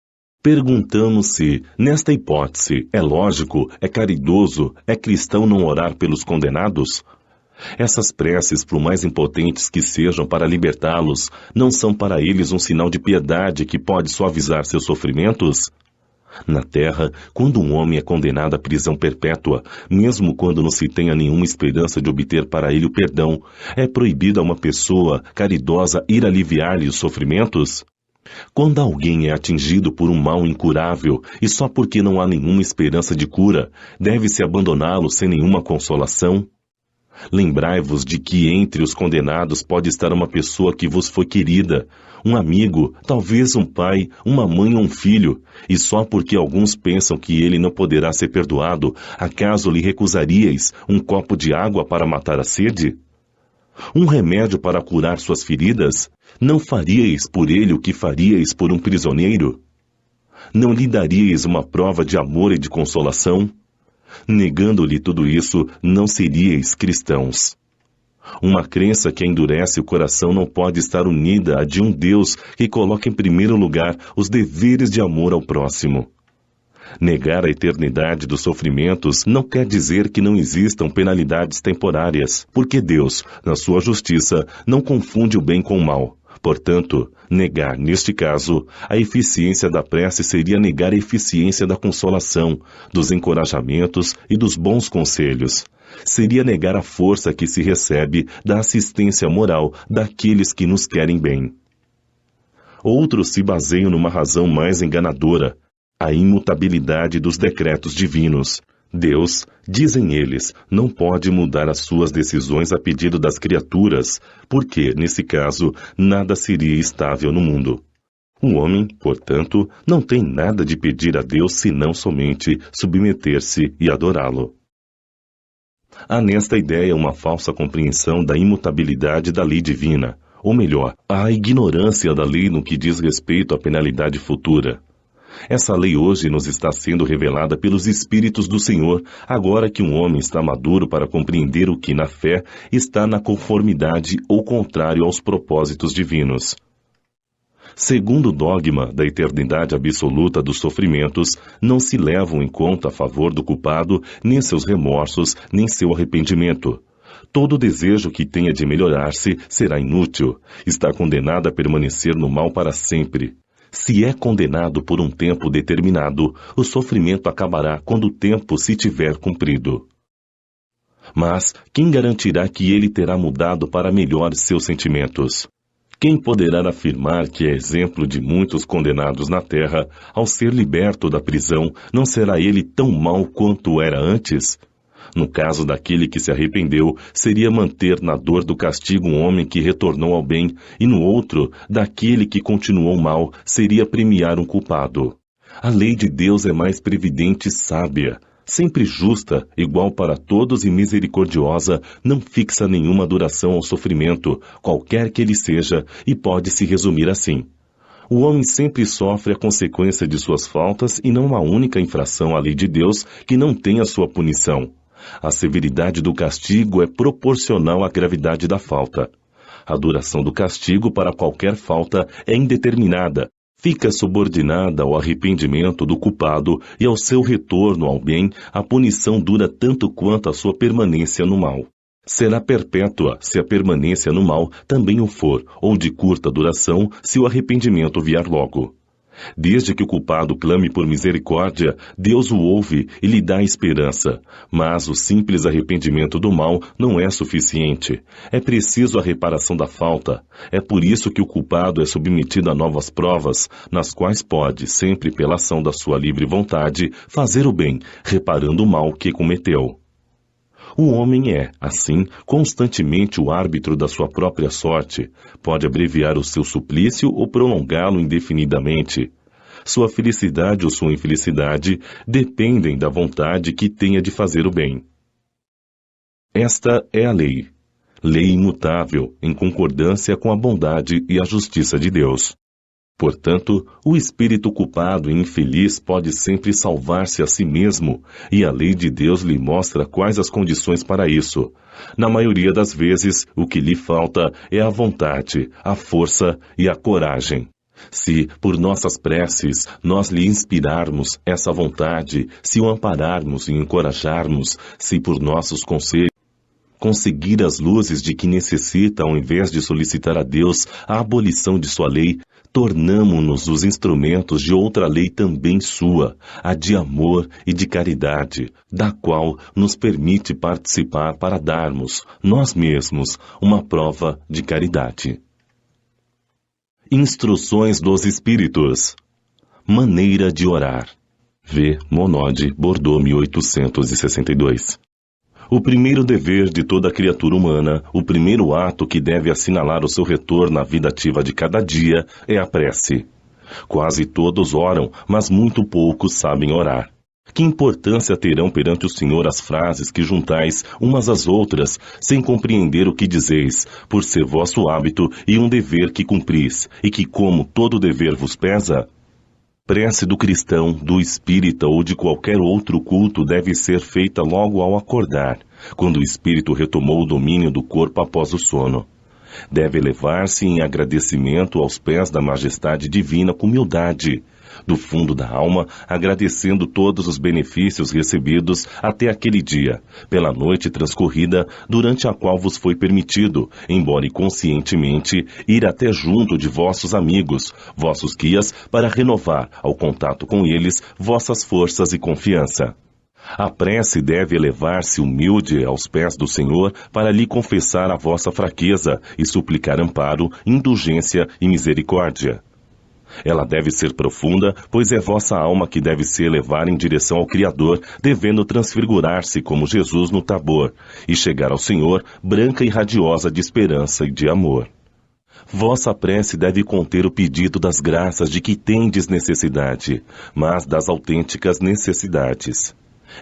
A: Perguntamos se, nesta hipótese, é lógico, é caridoso, é cristão não orar pelos condenados? Essas preces, por mais impotentes que sejam para libertá-los, não são para eles um sinal de piedade que pode suavizar seus sofrimentos? Na terra, quando um homem é condenado à prisão perpétua, mesmo quando não se tenha nenhuma esperança de obter para ele o perdão, é proibido a uma pessoa caridosa ir aliviar-lhe os sofrimentos? Quando alguém é atingido por um mal incurável e só porque não há nenhuma esperança de cura, deve-se abandoná-lo sem nenhuma consolação? Lembrai-vos de que entre os condenados pode estar uma pessoa que vos foi querida, um amigo, talvez um pai, uma mãe ou um filho, e só porque alguns pensam que ele não poderá ser perdoado, acaso lhe recusaríeis um copo de água para matar a sede? Um remédio para curar suas feridas? Não faríeis por ele o que faríeis por um prisioneiro? Não lhe daríeis uma prova de amor e de consolação? Negando-lhe tudo isso, não seríeis cristãos. Uma crença que endurece o coração não pode estar unida à de um Deus que coloca em primeiro lugar os deveres de amor ao próximo. Negar a eternidade dos sofrimentos não quer dizer que não existam penalidades temporárias, porque Deus, na sua justiça, não confunde o bem com o mal. Portanto, negar, neste caso, a eficiência da prece seria negar a eficiência da consolação, dos encorajamentos e dos bons conselhos. Seria negar a força que se recebe da assistência moral daqueles que nos querem bem. Outros se baseiam numa razão mais enganadora: a imutabilidade dos decretos divinos. Deus, dizem eles, não pode mudar as suas decisões a pedido das criaturas, porque, nesse caso, nada seria estável no mundo. O homem, portanto, não tem nada de pedir a Deus senão somente submeter-se e adorá-lo. Há nesta ideia uma falsa compreensão da imutabilidade da lei divina, ou melhor, a ignorância da lei no que diz respeito à penalidade futura. Essa lei hoje nos está sendo revelada pelos Espíritos do Senhor, agora que um homem está maduro para compreender o que, na fé, está na conformidade ou contrário aos propósitos divinos. Segundo o dogma da eternidade absoluta dos sofrimentos, não se levam em conta a favor do culpado nem seus remorsos, nem seu arrependimento. Todo desejo que tenha de melhorar-se será inútil, está condenado a permanecer no mal para sempre. Se é condenado por um tempo determinado, o sofrimento acabará quando o tempo se tiver cumprido. Mas quem garantirá que ele terá mudado para melhor seus sentimentos? Quem poderá afirmar que é exemplo de muitos condenados na terra, ao ser liberto da prisão, não será ele tão mau quanto era antes? No caso daquele que se arrependeu, seria manter na dor do castigo um homem que retornou ao bem, e no outro, daquele que continuou mal, seria premiar um culpado. A lei de Deus é mais previdente e sábia, sempre justa, igual para todos e misericordiosa, não fixa nenhuma duração ao sofrimento, qualquer que ele seja, e pode se resumir assim: o homem sempre sofre a consequência de suas faltas e não há única infração à lei de Deus que não tenha sua punição. A severidade do castigo é proporcional à gravidade da falta. A duração do castigo para qualquer falta é indeterminada, fica subordinada ao arrependimento do culpado e ao seu retorno ao bem. A punição dura tanto quanto a sua permanência no mal. Será perpétua se a permanência no mal também o for, ou de curta duração se o arrependimento vier logo. Desde que o culpado clame por misericórdia, Deus o ouve e lhe dá esperança. Mas o simples arrependimento do mal não é suficiente. É preciso a reparação da falta. É por isso que o culpado é submetido a novas provas, nas quais pode, sempre pela ação da sua livre vontade, fazer o bem, reparando o mal que cometeu. O homem é, assim, constantemente o árbitro da sua própria sorte. Pode abreviar o seu suplício ou prolongá-lo indefinidamente. Sua felicidade ou sua infelicidade dependem da vontade que tenha de fazer o bem. Esta é a lei. Lei imutável, em concordância com a bondade e a justiça de Deus. Portanto, o espírito culpado e infeliz pode sempre salvar-se a si mesmo, e a lei de Deus lhe mostra quais as condições para isso. Na maioria das vezes, o que lhe falta é a vontade, a força e a coragem. Se, por nossas preces, nós lhe inspirarmos essa vontade, se o ampararmos e encorajarmos, se por nossos conselhos conseguir as luzes de que necessita ao invés de solicitar a Deus a abolição de sua lei, tornamo-nos os instrumentos de outra lei também sua, a de amor e de caridade, da qual nos permite participar para darmos, nós mesmos, uma prova de caridade. Instruções dos Espíritos. Maneira de orar. V. Monod, Bordeaux, 1862. O primeiro dever de toda criatura humana, o primeiro ato que deve assinalar o seu retorno à vida ativa de cada dia, é a prece. Quase todos oram, mas muito poucos sabem orar. Que importância terão perante o Senhor as frases que juntais umas às outras, sem compreender o que dizeis, por ser vosso hábito e um dever que cumpris, e que como todo dever vos pesa? Prece do cristão, do espírita ou de qualquer outro culto deve ser feita logo ao acordar, quando o espírito retomou o domínio do corpo após o sono. Deve elevar-se em agradecimento aos pés da majestade divina com humildade, do fundo da alma, agradecendo todos os benefícios recebidos até aquele dia, pela noite transcorrida, durante a qual vos foi permitido, embora inconscientemente, ir até junto de vossos amigos, vossos guias, para renovar, ao contato com eles, vossas forças e confiança. A prece deve elevar-se humilde aos pés do Senhor para lhe confessar a vossa fraqueza e suplicar amparo, indulgência e misericórdia. Ela deve ser profunda, pois é vossa alma que deve se elevar em direção ao Criador, devendo transfigurar-se como Jesus no Tabor, e chegar ao Senhor branca e radiosa de esperança e de amor. Vossa prece deve conter o pedido das graças de que tendes necessidade, mas das autênticas necessidades.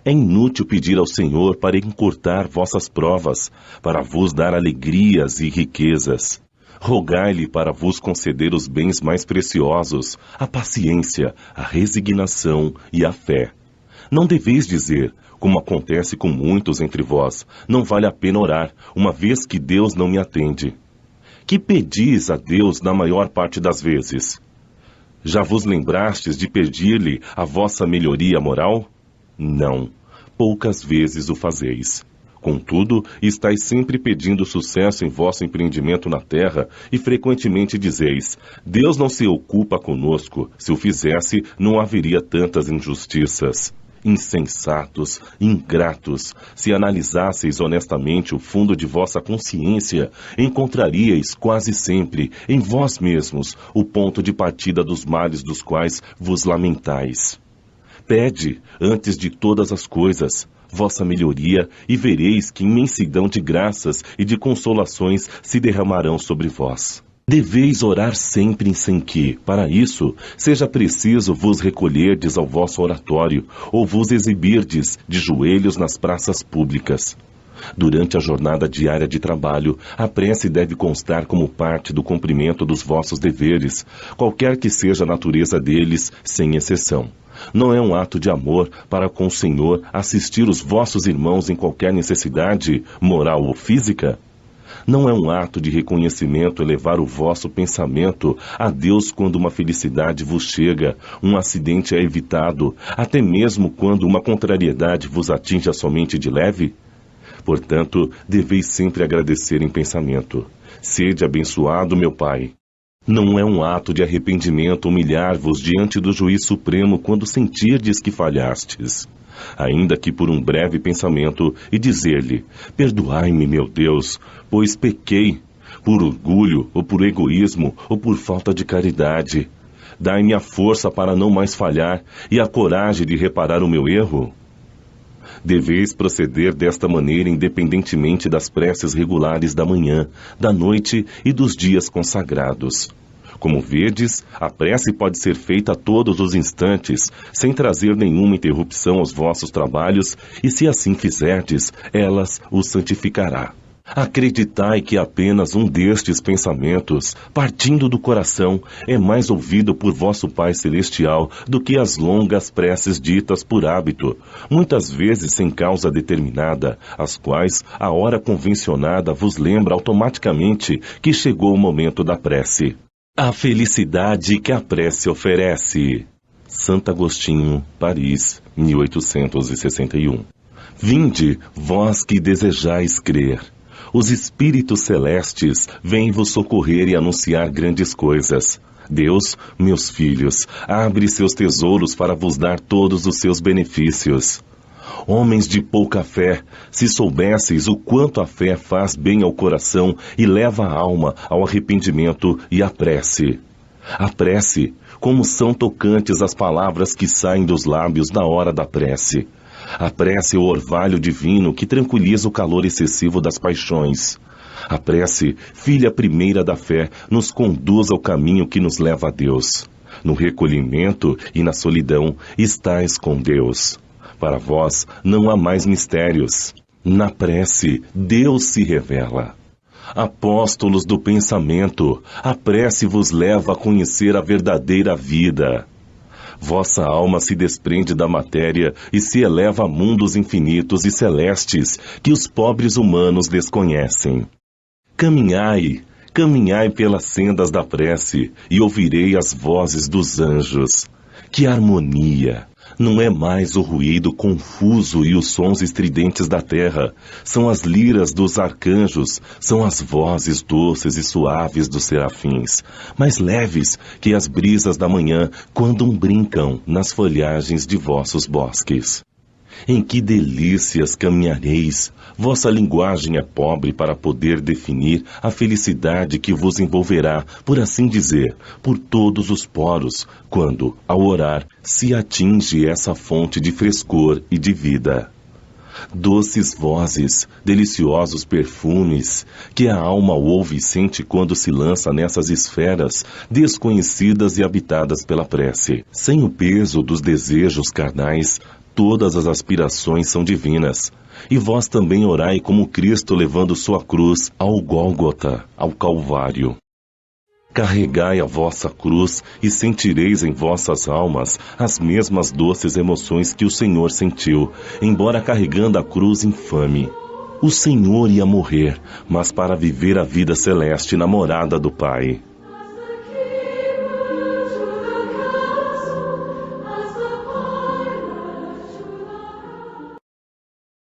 A: É inútil pedir ao Senhor para encurtar vossas provas, para vos dar alegrias e riquezas. Rogai-lhe para vos conceder os bens mais preciosos, a paciência, a resignação e a fé. Não deveis dizer, como acontece com muitos entre vós, não vale a pena orar, uma vez que Deus não me atende. Que pedis a Deus na maior parte das vezes? Já vos lembrastes de pedir-lhe a vossa melhoria moral? Não, poucas vezes o fazeis. Contudo, estáis sempre pedindo sucesso em vosso empreendimento na terra e frequentemente dizeis, Deus não se ocupa conosco, se o fizesse não haveria tantas injustiças. Insensatos, ingratos, se analisasseis honestamente o fundo de vossa consciência, encontraríeis quase sempre, em vós mesmos, o ponto de partida dos males dos quais vos lamentais. Pede, antes de todas as coisas, vossa melhoria, e vereis que imensidão de graças e de consolações se derramarão sobre vós. Deveis orar sempre sem que, para isso, seja preciso vos recolherdes ao vosso oratório, ou vos exibirdes de joelhos nas praças públicas. Durante a jornada diária de trabalho, a prece deve constar como parte do cumprimento dos vossos deveres, qualquer que seja a natureza deles, sem exceção. Não é um ato de amor para com o Senhor assistir os vossos irmãos em qualquer necessidade, moral ou física? Não é um ato de reconhecimento elevar o vosso pensamento a Deus quando uma felicidade vos chega, um acidente é evitado, até mesmo quando uma contrariedade vos atinja somente de leve? Portanto, deveis sempre agradecer em pensamento. Sede abençoado, meu Pai. Não é um ato de arrependimento humilhar-vos diante do Juiz Supremo quando sentirdes que falhastes, ainda que por um breve pensamento, e dizer-lhe: perdoai-me, meu Deus, pois pequei, por orgulho, ou por egoísmo, ou por falta de caridade. Dai-me a força para não mais falhar e a coragem de reparar o meu erro. Deveis proceder desta maneira independentemente das preces regulares da manhã, da noite e dos dias consagrados. Como vedes, a prece pode ser feita a todos os instantes, sem trazer nenhuma interrupção aos vossos trabalhos, e se assim fizerdes, elas os santificará. Acreditai que apenas um destes pensamentos, partindo do coração, é mais ouvido por vosso Pai Celestial do que as longas preces ditas por hábito, muitas vezes sem causa determinada, as quais a hora convencionada vos lembra automaticamente que chegou o momento da prece. A felicidade que a prece oferece. Santo Agostinho, Paris, 1861. Vinde, vós que desejais crer. Os espíritos celestes vêm vos socorrer e anunciar grandes coisas. Deus, meus filhos, abre seus tesouros para vos dar todos os seus benefícios. Homens de pouca fé, se soubesseis o quanto a fé faz bem ao coração e leva a alma ao arrependimento e à prece. A prece, como são tocantes as palavras que saem dos lábios na hora da prece. A prece é o orvalho divino que tranquiliza o calor excessivo das paixões. A prece, filha primeira da fé, nos conduz ao caminho que nos leva a Deus. No recolhimento e na solidão, estais com Deus. Para vós não há mais mistérios. Na prece, Deus se revela. Apóstolos do pensamento, a prece vos leva a conhecer a verdadeira vida. Vossa alma se desprende da matéria e se eleva a mundos infinitos e celestes que os pobres humanos desconhecem. Caminhai, caminhai pelas sendas da prece e ouvirei as vozes dos anjos. Que harmonia! Não é mais o ruído confuso e os sons estridentes da terra. São as liras dos arcanjos, são as vozes doces e suaves dos serafins, mais leves que as brisas da manhã quando brincam nas folhagens de vossos bosques. Em que delícias caminhareis! Vossa linguagem é pobre para poder definir a felicidade que vos envolverá, por assim dizer, por todos os poros, quando, ao orar, se atinge essa fonte de frescor e de vida. Doces vozes, deliciosos perfumes, que a alma ouve e sente quando se lança nessas esferas desconhecidas e habitadas pela prece. Sem o peso dos desejos carnais, todas as aspirações são divinas. E vós também orai como Cristo levando sua cruz ao Gólgota, ao Calvário. Carregai a vossa cruz e sentireis em vossas almas as mesmas doces emoções que o Senhor sentiu, embora carregando a cruz infame. O Senhor ia morrer, mas para viver a vida celeste na morada do Pai.